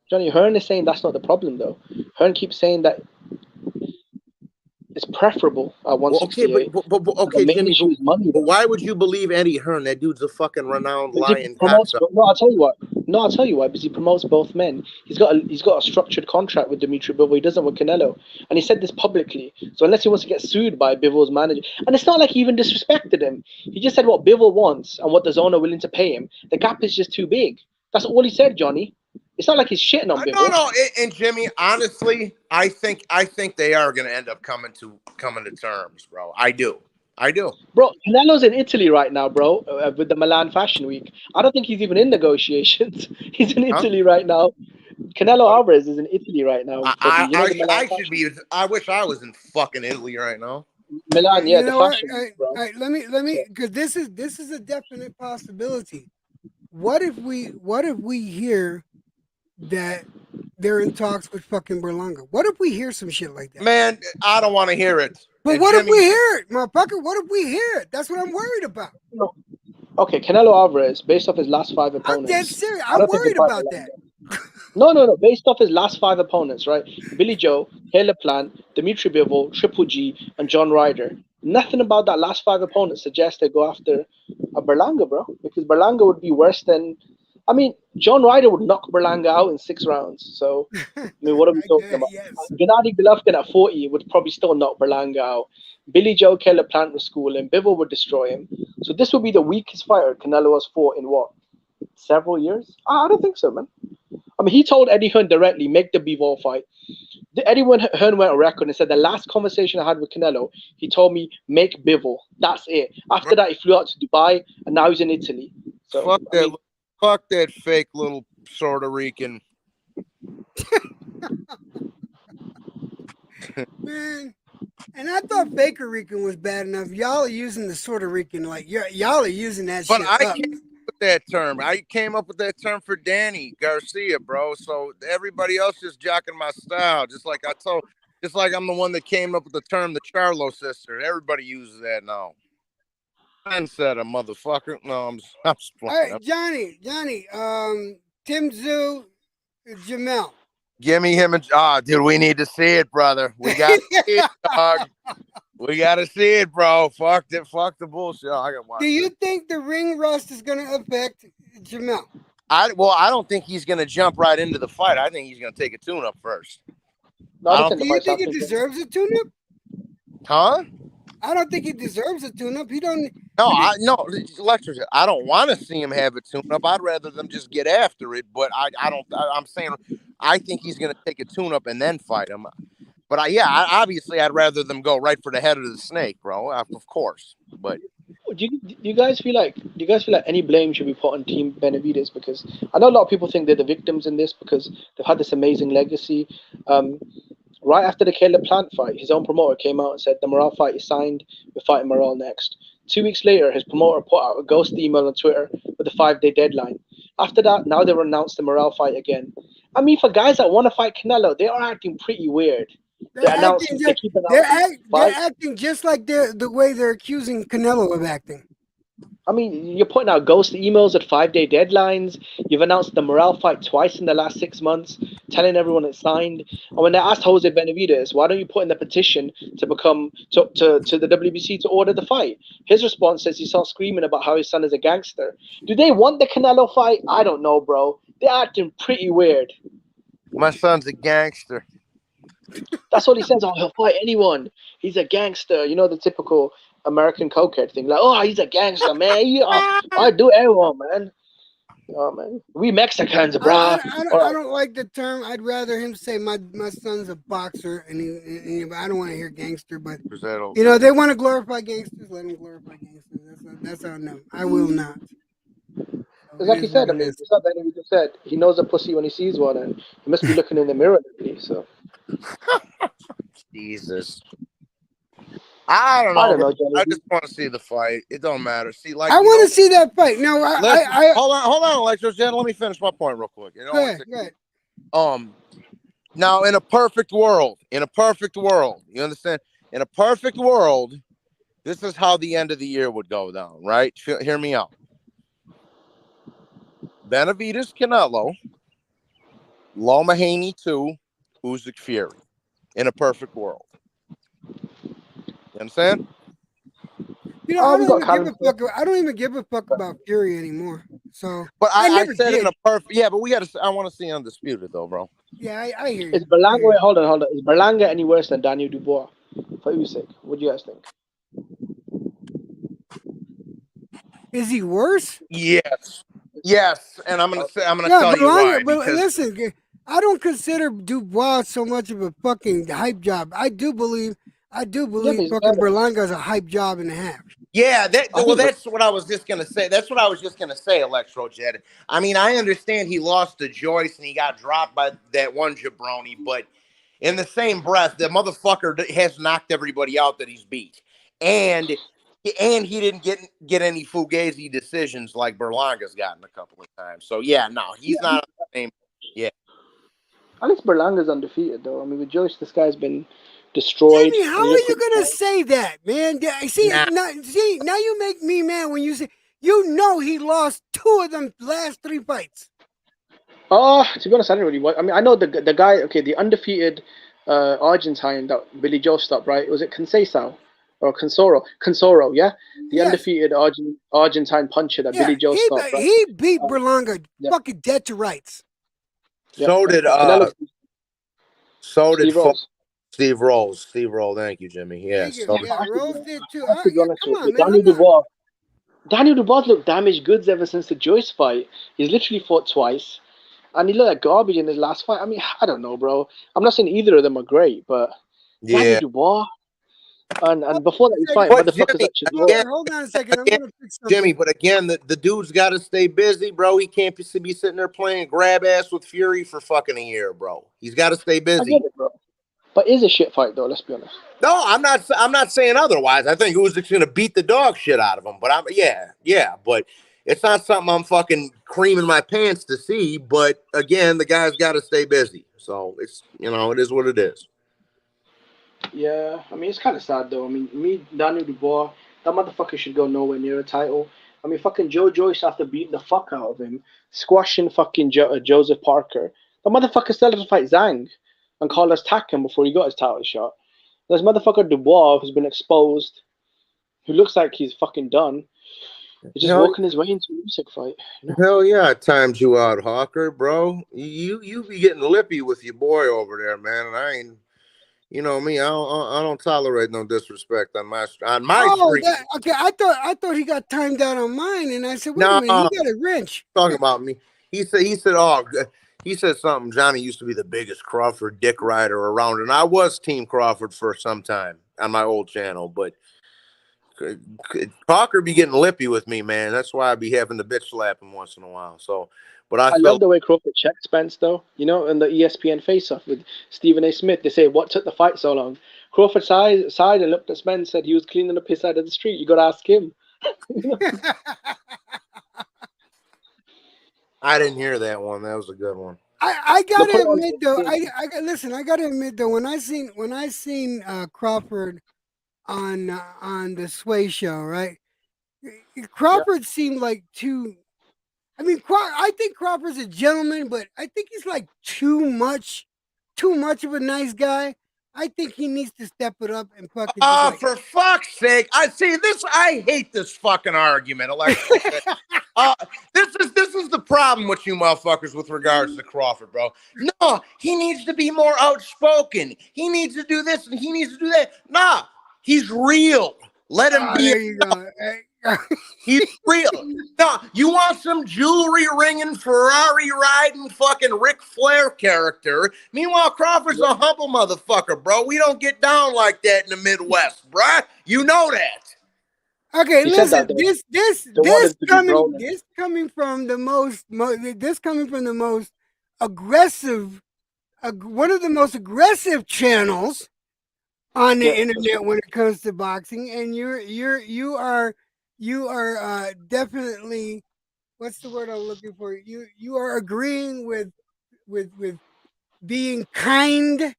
Johnny, Hearn is saying that's not the problem, though. Hearn keeps saying that it's preferable at 168. Okay, Jimmy, but why would you believe Eddie Hearn? That dude's a fucking renowned lion. No, I'll tell you why. Because he promotes both men. He's got a structured contract with Dimitri Bivol. He doesn't with Canelo, and he said this publicly. So unless he wants to get sued by Bivol's manager, and it's not like he even disrespected him. He just said what Bivol wants and what the zone are willing to pay him. The gap is just too big. That's all he said, Johnny. It's not like he's shitting on Bivol. No, and Jimmy, honestly, I think they are going to end up coming to terms, bro. I do. Bro, Canelo's in Italy right now, bro, with the Milan Fashion Week. I don't think he's even in negotiations. He's in Italy right now. Canelo Alvarez is in Italy right now. I should be. I wish I was in fucking Italy right now. Milan, you the know fashion week, bro. Let me, because this is a definite possibility. What if we hear that they're in talks with fucking Berlanga? What if we hear some shit like that? Man, I don't want to hear it. But what if we hear it, motherfucker? What if we hear it? That's what I'm worried about. No. Okay, Canelo Alvarez, based off his last 5 opponents. I'm dead serious. I'm worried about that. No. Based off his last 5 opponents, right? Billy Joe, Caleb Plant, Dimitri Bivol, Triple G, and John Ryder. Nothing about that last 5 opponents suggests they go after a Berlanga, bro. Because Berlanga would be worse than I mean, John Ryder would knock Berlanga out in 6 rounds. So, I mean, what are we talking about? Yes. Gennady Golovkin at 40 would probably still knock Berlanga out. Billy Joe Keller Plant would school him. Bivol would destroy him. So this would be the weakest fighter Canelo has fought in what? Several years? I don't think so, man. I mean, he told Eddie Hearn directly, make the Bivol fight. Eddie Hearn went on record and said the last conversation I had with Canelo, he told me, make Bivol. That's it. After that, he flew out to Dubai, and now he's in Italy. So, fuck that fake little Puerto Rican. Man, and I thought Baker Rican was bad enough. Y'all are using the Puerto Rican, like y'all are using that But shit I up. came up with that term. I came up with that term for Danny Garcia, bro. So everybody else just jocking my style. Just like I'm the one that came up with the term the Charlo sister. Everybody uses that now. Said a motherfucker. No, I'm just All playing. right, Johnny, Tim Tszyu, Jamel. Give me him and dude, we need to see it, brother. We got to see it, dog. We got to see it, bro. Fuck it. Fuck the bullshit. I got. Do you think the ring rust is going to affect Jamel? I don't think he's going to jump right into the fight. I think he's going to take a tune-up first. Do you think he deserves a tune-up? Huh? I don't think he deserves a tune-up. He don't. No, Lectures. I don't want to see him have a tune-up. I'd rather them just get after it. But I'm saying I think he's going to take a tune-up and then fight him. But obviously I'd rather them go right for the head of the snake, bro. Of course. But do you guys feel like any blame should be put on Team Benavidez? Because I know a lot of people think they're the victims in this because they've had this amazing legacy. Right after the Caleb Plant fight, his own promoter came out and said the Morale fight is signed. We're fighting Morale next. 2 weeks later, his promoter put out a ghost email on Twitter with a 5-day deadline. After that, now they've announced the Morale fight again. I mean, for guys that want to fight Canelo, they are acting pretty weird. They're acting just like the way they're accusing Canelo of acting. I mean, you're putting out ghost emails at 5-day deadlines. You've announced the Morale fight twice in the last 6 months, telling everyone it's signed. And when they asked Jose Benavidez, why don't you put in the petition to become to the WBC to order the fight? His response says he starts screaming about how his son is a gangster. Do they want the Canelo fight? I don't know, bro. They're acting pretty weird. My son's a gangster. That's what he says. Oh, he'll fight anyone. He's a gangster. You know, the typical American cokehead thing. Like, oh, he's a gangster, man. I do everyone, man. Oh, man. We Mexicans, bro. I don't like the term. I'd rather him say my son's a boxer, and I don't want to hear gangster. But you know, they want to glorify gangsters. Let them glorify gangsters. That's on them. I will not. It's like he said. I mean, it's not that he just said he knows a pussy when he sees one, and he must be looking in the mirror. So. Jesus. I don't know. I just want to see the fight. It don't matter. See, like I want to see that fight. No, hold on, Electro Jen. Let me finish my point real quick. You know, go ahead. Now in a perfect world, you understand? In a perfect world, this is how the end of the year would go down, right? Hear me out. Benavidez, Canelo, Loma Haney 2, Usyk Fury. In a perfect world. You understand? You know, I don't even give a fuck about Fury anymore. So, but I said in a perfect. Yeah, but I want to see undisputed though, bro. Yeah, I hear you. Is Berlanga? Wait, hold on. Is Berlanga any worse than Daniel Dubois for Usyk? What do you guys think? Is he worse? Yes. And I'm gonna tell you why. But listen, I don't consider Dubois so much of a fucking hype job. I do believe fucking Berlanga's a hype job and a half. Yeah, that's what I was just gonna say. That's what I was just gonna say, Electro Jet. I mean, I understand he lost to Joyce and he got dropped by that one jabroni, but in the same breath, the motherfucker has knocked everybody out that he's beat, and he didn't get any fugazi decisions like Berlanga's gotten a couple of times. So yeah, no, he's not the same. Yeah, at least Berlanga's undefeated though. I mean, with Joyce, this guy's been destroyed. Jimmy, how are you gonna say that, man? See, now you make me mad when you say he lost 2 of them last 3 fights. To be honest, I didn't really watch. I mean, I know the guy. Okay, the undefeated Argentine that Billy Joe stopped. Right? Was it Conceição? or Consoro, yeah, the Yes. undefeated Argentine puncher that Yeah, Billy Joe stopped, right? he beat Uh, Berlanga yeah. fucking dead to rights. So that's did right. Steve Fo- Rolls. Steve Rolls. Steve Rolls. Thank you, Jimmy. Yeah. Thank you. So Yeah, Rose did too. I have to be Yeah, honest come with on, you. man. I'm not. Daniel Dubois looked damaged goods ever since the Joyce fight. He's literally fought twice, and he looked like garbage in his last fight. I mean, I don't know, bro. I'm not saying either of them are great, but Daniel yeah. Dubois, Hold and on before that, a he's second. fighting But motherfuckers Jimmy, like Chisora. again, Hold on a second. I'm again, gonna fix Jimmy, something. but again, the dude's got to stay busy, bro. He can't be sitting there playing grab ass with Fury for fucking a year, bro. He's got to stay I get busy. it, bro. But it's a shit fight, though. Let's be honest. No, I'm not. I'm not saying otherwise. I think Usyk's going to beat the dog shit out of him. But yeah. But it's not something I'm fucking creaming my pants to see. But again, the guy's got to stay busy. So it's it is what it is. Yeah, I mean, it's kind of sad, though. I mean, Daniel Dubois, that motherfucker should go nowhere near a title. I mean, fucking Joe Joyce, after beating the fuck out of him, squashing fucking Joseph Parker, the motherfucker still has to fight Zhang and Carlos Takam before he got his title shot. There's motherfucker Dubois, who's been exposed, who looks like he's fucking done. He's just Hell, walking his way into a music fight. hell yeah, I timed you out, Hawker, bro. You be getting lippy with your boy over there, man. And I ain't. You know me, I don't tolerate no disrespect on my Oh, stream. okay. I thought he got timed out on mine, and I said, wait a No, minute, he got a wrench. talking about me. He said something. Johnny used to be the biggest Crawford dick rider around, and I was Team Crawford for some time on my old channel. But Cocker be getting lippy with me, man. That's why I be having to bitch slap him once in a while. So, but I I love felt the way Crawford checked Spence, though. You know, in the ESPN face-off with Stephen A. Smith, they say, "What took the fight so long?" Crawford sighed and looked at Spence, said he was cleaning up his side of the street. You got to ask him. I didn't hear that one. That was a good one. I No, put gotta it on. admit though, listen. I gotta admit though, when I seen Crawford on the Sway show, right? Crawford seemed like too. I mean, I think Crawford's a gentleman, but I think he's like too much of a nice guy. I think he needs to step it up and fucking just Oh, like. for fuck's sake! I see this. I hate this fucking argument, Electro. This is the problem with you motherfuckers with regards to Crawford, bro. No, he needs to be more outspoken. He needs to do this and he needs to do that. Nah, he's real. Let him be. There you go. He's real. No, you want some jewelry ringing, Ferrari riding, fucking Ric Flair character. Meanwhile, Crawford's a humble motherfucker, bro. We don't get down like that in the Midwest, bruh. You know that. Okay, He said listen. that, though. They This wanted to be grown. coming from the most aggressive, one of the most aggressive channels on the Yeah, internet when it comes to boxing, and you are definitely, what's the word I'm looking for? You are agreeing with being kind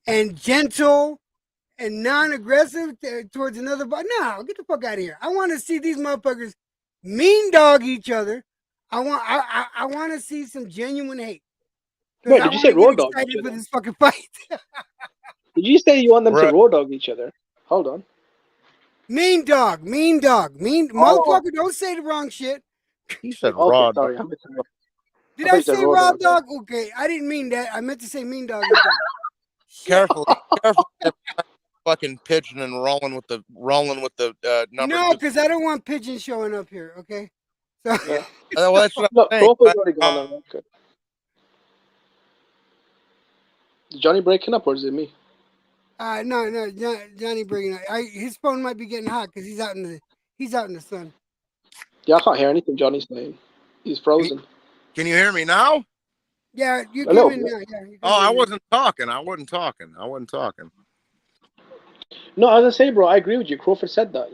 and gentle and non-aggressive towards another. But no, get the fuck out of here. I want to see these motherfuckers mean dog each other. I want to see some genuine hate because Wait, I did you want say to get raw dog each excited for other? this fucking fight. Did you say you want them to Bruh. raw dog each other? Hold on. Mean dog, mean Oh, motherfucker. Don't say the wrong shit. He said okay, raw. sorry. I missed it. Did I thought I you said say raw raw dog. dog? Okay, I didn't mean that. I meant to say mean dog. Shit. Careful, careful. Fucking pigeon and rolling with the number No, two. because I don't want pigeons showing up here. Okay, so Yeah. Well, that's what I'm Look, saying. Crawford's already gone on record. Is Johnny breaking up or is it me? no, Johnny bringing up. His phone might be getting hot because he's out in the sun. Yeah, I can't hear anything Johnny's saying. He's frozen. Can you hear me now? Yeah, you A little came in bit. now. Yeah. Oh, I wasn't talking. I wasn't talking. No, as I say, bro, I agree with you. Crawford said that,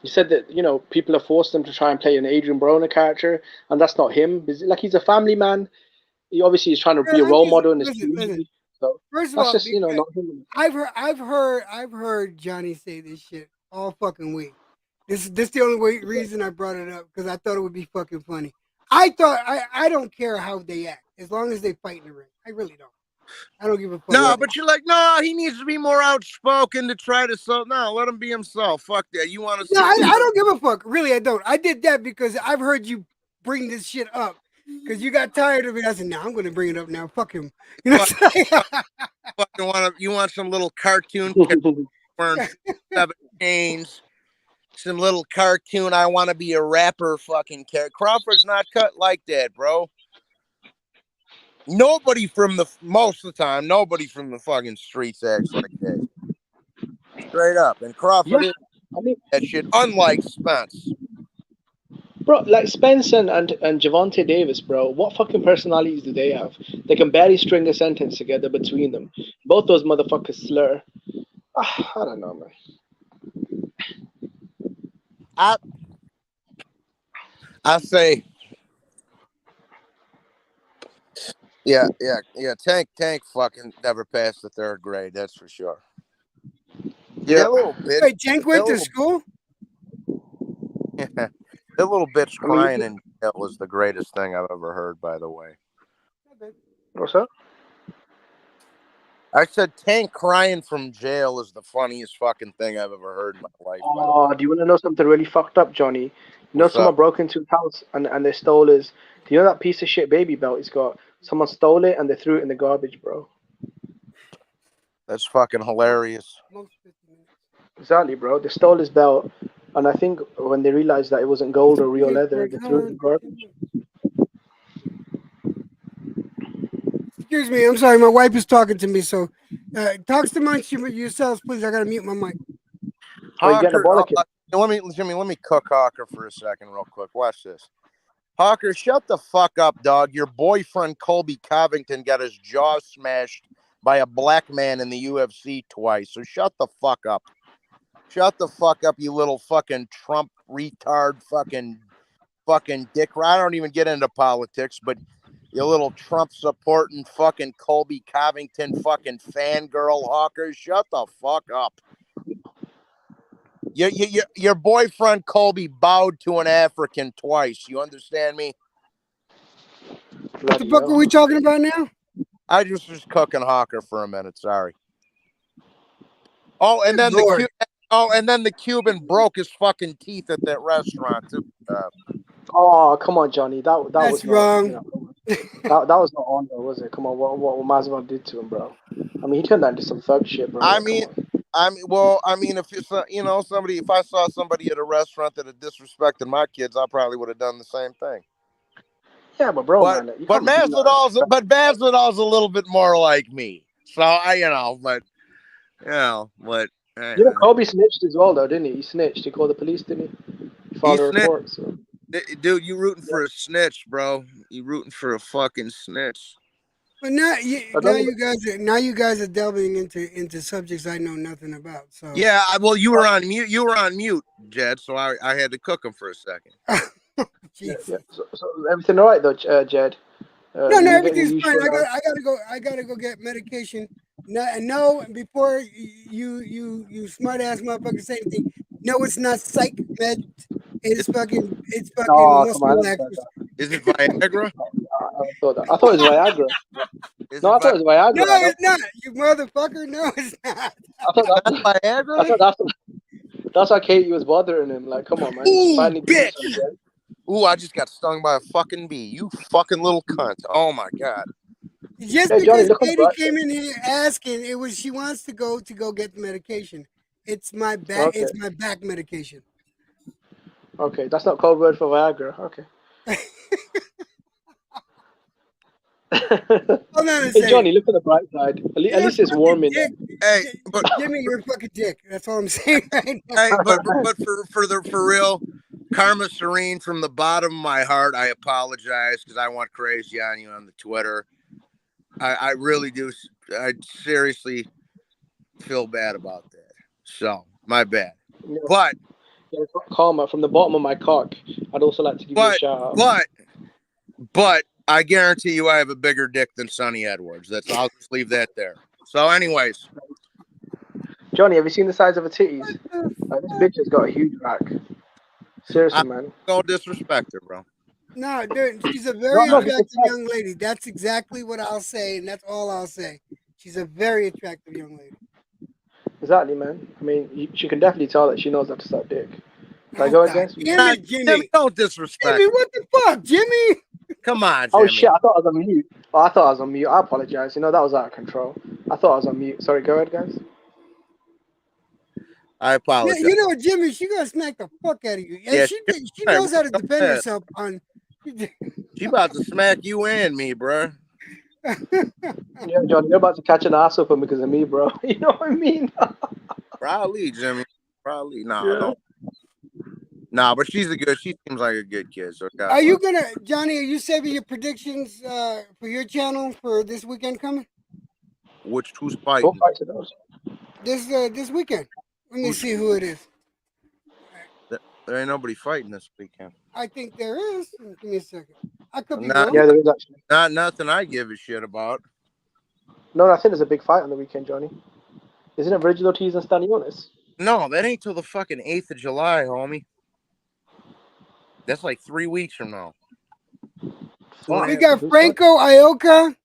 He said that, people have forced him to try and play an Adrian Broner character, and that's not him. Like, he's a family man. He obviously is trying to be a role model in his community. So First of that's all, just, not him. I've heard Johnny say this shit all fucking week. This the only reason I brought it up because I thought it would be fucking funny. I don't care how they act as long as they fight in the ring. I really don't. I don't give a fuck. No, but you're like, no, he needs to be more outspoken to try to sell. No, let him be himself. Fuck that. You want to see? No, I don't give a fuck. Really, I don't. I did that because I've heard you bring this shit up because you got tired of it. I said, "No, I'm going to bring it up now. Fuck him." You know, you want some little cartoon wearing 7 chains, some little cartoon. I want to be a rapper. Fucking Crawford's not cut like that, bro. Nobody from most of the time, nobody from the fucking streets acts like that. Straight up, and Crawford is that shit. Unlike Spence. Bro, like Spence and Javante Davis, bro, what fucking personalities do they have? They can barely string a sentence together between them. Both those motherfuckers slur. I don't know, man. I say, yeah. Tank fucking never passed the 3rd grade. That's for sure. Yeah, that little bitch. Wait, Tank went to school? That little bitch crying in jail was the greatest thing I've ever heard, by the way. What's up? I said Tank crying from jail is the funniest fucking thing I've ever heard in my life. Oh, do you want to know something really fucked up, Johnny? You know, someone broke into his house and they stole his. Do you know that piece of shit baby belt he's got? Someone stole it and they threw it in the garbage, bro. That's fucking hilarious. Exactly, bro. They stole his belt, and I think when they realized that it wasn't gold or real leather, they threw it in the garbage. Excuse me, I'm sorry. My wife is talking to me, so talks amongst yourselves, please. I gotta mute my mic. Hawker, let me cook Hawker for a second, real quick. Watch this. Hawker, shut the fuck up, dog. Your boyfriend Colby Covington got his jaw smashed by a black man in the UFC twice. So shut the fuck up. Shut the fuck up, you little fucking Trump retard fucking dick. I don't even get into politics, but you little Trump supporting fucking Colby Covington fucking fangirl Hawker. Shut the fuck up. Your boyfriend Colby bowed to an African twice. You understand me? What the fuck are we talking about now? I just was cooking Hawker for a minute. Sorry. Oh, and then the Cuban broke his fucking teeth at that restaurant too. Oh, come on, Johnny. That That's was wrong. Not, that was not on, though, was it? Come on, what Masvidal did to him, bro. I mean, he turned that into some thug shit, bro. I mean, if it's somebody, if I saw somebody at a restaurant that had disrespected my kids, I probably would have done the same thing. Yeah, but bro, but Masvidal's a little bit more like me. So Kobe snitched as well, though, didn't he? He snitched. He called the police, didn't he? He filed a report. So. Dude, you rooting for a snitch, bro. You rooting for a fucking snitch. But now you guys are delving into subjects I know nothing about. So yeah, well, you were on mute. You were on mute, Jed. So I had to cook him for a second. Yeah. So everything all right though, Jed? No, everything's fine. I gotta go get medication. No, before you smart ass motherfucker say anything. No, it's not psych med. It's fucking muscle relaxers. Is it Viagra? I thought it was Viagra. I thought it was Viagra. No, it's not. You motherfucker. No, it's not. I thought that's Viagra. I thought that's why Katie was bothering him. Like, come on, man. Ooh, bitch. Ooh, I just got stung by a fucking bee. You fucking little cunt. Oh my god. Just because Katie came in here asking, she wants to go get the medication. It's my back. Okay. It's my back medication. Okay, that's not code word for Viagra. Okay. Hey, Johnny, look at the bright side. At least it's warm in there. Hey, but give me your fucking dick. That's all I'm saying right now. Hey, but for real, Karma Serene, from the bottom of my heart, I apologize because I went crazy on you on the Twitter. I really do. I seriously feel bad about that. So my bad. But Karma, from the bottom of my cock, I'd also like to give you a shout out. But I guarantee you I have a bigger dick than Sonny Edwards. I'll just leave that there. So anyways. Johnny, have you seen the size of her titties? This bitch has got a huge rack. Seriously, man. Don't disrespect her, bro. No, dude, she's a very No, it's attractive young lady. That's exactly what I'll say, and that's all I'll say. She's a very attractive young lady. exactly, man. I mean, she can definitely tell that she knows how to suck dick. Oh, Go God against damn it, Jimmy. Don't disrespect. Jimmy, what the fuck, Jimmy? Come on, Jimmy. Oh shit! I thought I was on mute. Oh, I thought I was on mute. I apologize. You know that was out of control. I thought I was on mute. Sorry. Go ahead, guys. I Yeah, apologize. you know, Jimmy, she gonna smack the fuck out of you. And Yeah, she knows how to defend herself on. She about to smack you and me, bro. Yeah, John, you're about to catch an ass open because of me, bro. You know what I mean? Probably, Jimmy. Probably. No, Yeah. no. No, but she seems like a good kid. So God Are you bless. gonna, Johnny? Are you saving your predictions for your channel for this weekend coming? Who's What fighting? fights are those? This weekend. Let me see who it is. There ain't nobody fighting this weekend. I think there is. Give me a second. I could be Not- wrong. Yeah, there is actually. Not nothing I give a shit about. No, I think there's a big fight on the weekend, Johnny. Isn't it Virgil Ortiz and Stanionis? No, that ain't till the fucking 8th of July, homie. That's like 3 weeks from now. Fuck. We got Franco Ioka.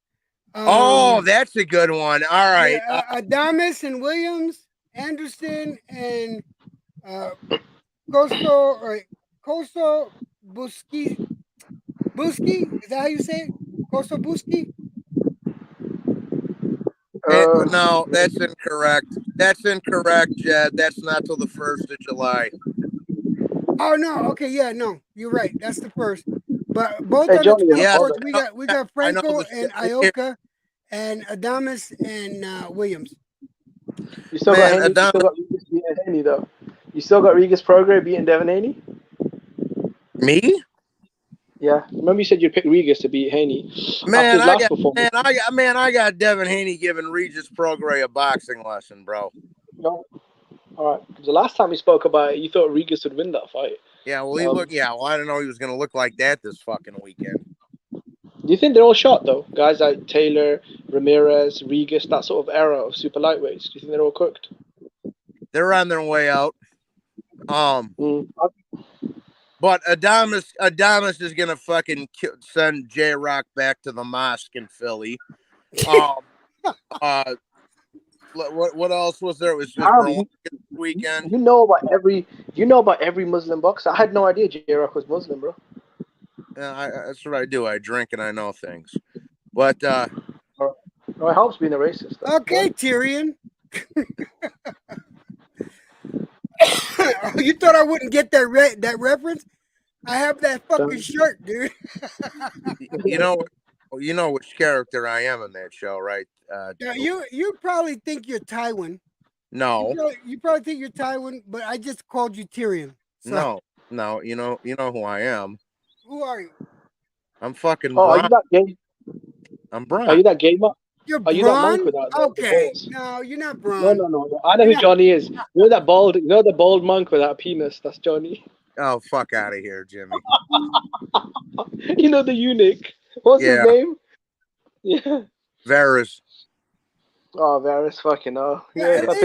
Oh, that's a good one. All right. Yeah, Adames and Williams, Anderson and Koso Buski. Is that how you say it? Koso Buski? No, that's incorrect. That's incorrect, Jed. That's not till the 1st of July. Oh no, okay, yeah, no, you're right. That's the first. But both Hey, on Johnny, the 24th, yeah, we got I know Franco the and shit. Ioka and Adames and Williams. you still Man, got Haney. You still got Regis beating Haney though. You still got Regis Prograis beating Devin Haney. Me? Yeah, remember you said you'd pick Regis to beat Haney Man, after his last performance. I got Devin Haney giving Regis Prograis a boxing lesson, bro. No. All right. 'Cause the last time we spoke about it, you thought Regis would win that fight. Yeah, well, I didn't know he was gonna look like that this fucking weekend. Do you think they're all shot though? Guys like Taylor, Ramirez, Regis, that sort of era of super lightweights. Do you think they're all cooked? They're on their way out. Mm. But Adamas is gonna fucking send J Rock back to the mosque in Philly. What else was there? It was Harvey, this weekend. you know about every Muslim boxer. I had no idea J-Rock was Muslim, bro. Yeah, that's what I do. I drink and I know things. But No, it helps being a racist. Though. Okay, Tyrion. You thought I wouldn't get that reference? I have that fucking shirt, dude. you know which character I am in that show, right? Now, you probably think you're Tywin. No, You probably think you're Tywin, but I just called you Tyrion. So, no. You know who I am. who are you? I'm fucking. Oh, Bron. are you that gay? I'm Bron. Are you that gay monk? You're Are you that monk Braun? with that? Okay, The no, you're not balls? Braun. No. I know who Johnny is. You know that bald? You know the bald monk with that penis? That's Johnny. Oh, fuck out of here, Jimmy. You know the eunuch. What's his name? Yeah. Varys. Oh, Varys, fucking hell. Yeah, Yeah, at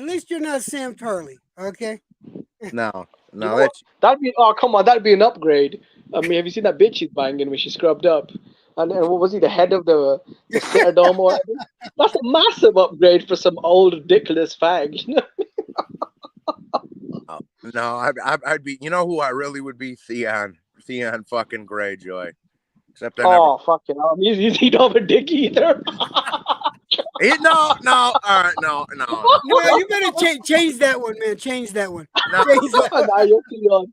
least you're not Sam Tarley. Okay. No, that'd be. Oh, come on, that'd be an upgrade. I mean, have you seen that bitch she's banging when she scrubbed up? And what was he, the head of the Citadel or whatever? That's a massive upgrade for some old ridiculous fag. You know? No, I'd be. You know who I really would be? Theon fucking Greyjoy. Except I never. Fucking hell. He don't have a dick either. No. All right, no. No, you better change that one, man. Change that one. No. Change that one. Nah, you're Theon.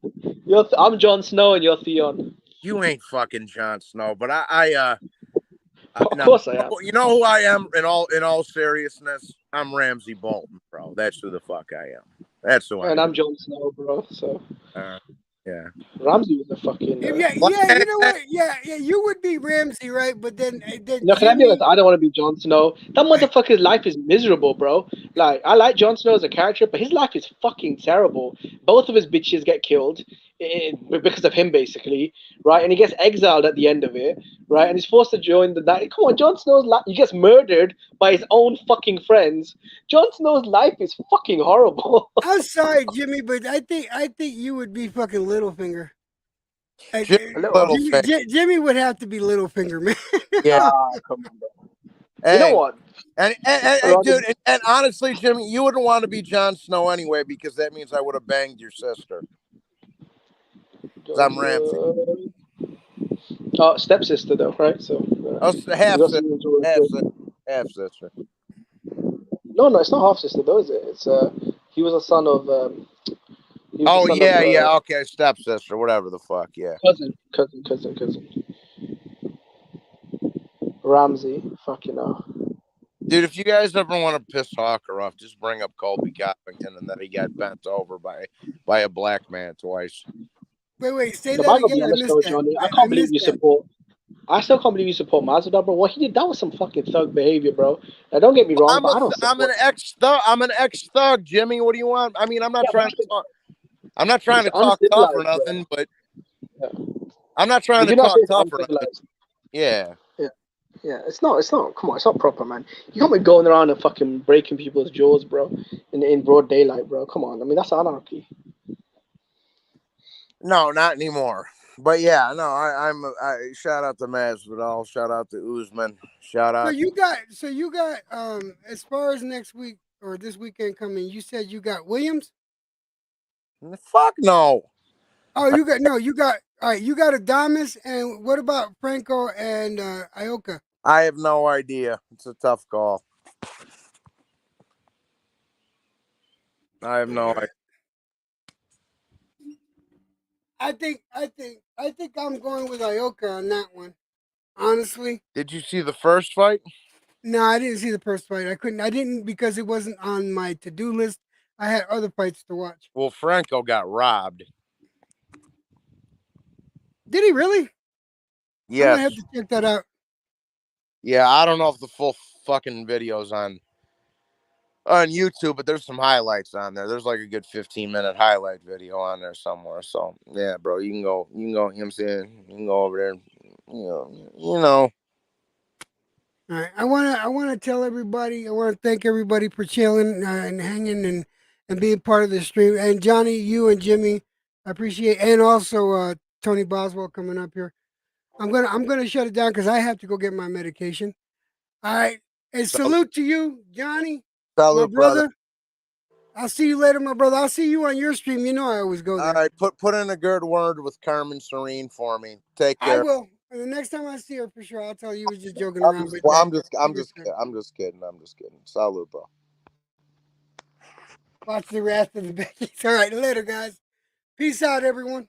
I'm Jon Snow and you're Theon. You ain't fucking Jon Snow, but Of course I am. You know who I am in all seriousness? I'm Ramsay Bolton, bro. That's who the fuck I am. That's who I am. And I'm Jon Snow, bro. So yeah. Ramsay was a fucking. Yeah, you know what? Yeah, you would be Ramsey, right? But then No, can I be honest? I don't want to be Jon Snow. That motherfucker's life is miserable, bro. Like, I like Jon Snow as a character, but his life is fucking terrible. Both of his bitches get killed because of him, basically, right? And he gets exiled at the end of it, right? And he's forced to join the night. Come on, Jon Snow's life. He gets murdered by his own fucking friends. Jon Snow's life is fucking horrible. I'm sorry, Jimmy, but I think you would be fucking Littlefinger. Jimmy A little. Jimmy would have to be Littlefinger, man. Yeah. Come on, bro. Hey, You know what? and dude, and honestly, Jimmy, you wouldn't want to be Jon Snow anyway because that means I would have banged your sister. 'Cause I'm Ramsay. Stepsister though, right? So Oh, half you got sister, something to half work sister, half sister. No, it's not half sister though, is it? It's he was a son of he was Oh the son yeah, of yeah, okay, stepsister, whatever the fuck, yeah. cousin. Ramsey, fucking hell. Dude, if you guys ever want to piss Hawker off, just bring up Colby Covington and that he got bent over by a black man twice. Wait, say No, that but I gotta again. be I honest missed though, that. Johnny. I I can't believe missed you that. support. I still can't believe you support Masvidal, bro. What he did, that was some fucking thug behavior, bro. Now, don't get me wrong, but I don't I'm support. an ex thug, Jimmy. What do you want? I mean, I'm not trying to talk. I'm not trying to talk tough or nothing, but I'm not trying to talk tough or nothing. Yeah. Yeah, it's not. Come on, it's not proper, man. You can't be going around and fucking breaking people's jaws, bro, in broad daylight, bro. Come on, I mean that's anarchy. No, not anymore. But yeah, no, I shout out to Masvidal, shout out to Usman, shout out. So you got as far as next week or this weekend coming, you said you got Williams? Fuck no. Oh, you got all right, you got Adames, and what about Franco and Ioka? I have no idea. It's a tough call. I have no idea. I think I'm going with Ioka on that one. Honestly. Did you see the first fight? No, I didn't see the first fight. I didn't because it wasn't on my to-do list. I had other fights to watch. Well, Franco got robbed. Did he really? Yes. I'm gonna have to check that out. Yeah, I don't know if the full fucking video's on YouTube, but there's some highlights on there. There's like a good 15-minute highlight video on there somewhere. So yeah, bro, you can go, you know what I'm saying? You can go over there and you know. All right, I wanna tell everybody. I want to thank everybody for chilling and hanging and being part of the stream. And Johnny, you and Jimmy, I appreciate, and also Tony Boswell coming up here. I'm gonna shut it down because I have to go get my medication. All right, and salute to you, Johnny, my Salute, brother. brother. I'll see you later, my brother. I'll see you on your stream. You know I always go there. All right, put in a good word with Carmen Serene for me. Take care. I will. And the next time I see her, for sure, I'll tell you he was just joking around. I'm just kidding. Salute, bro. Watch the rest of the Becky's. All right, later, guys. Peace out, everyone.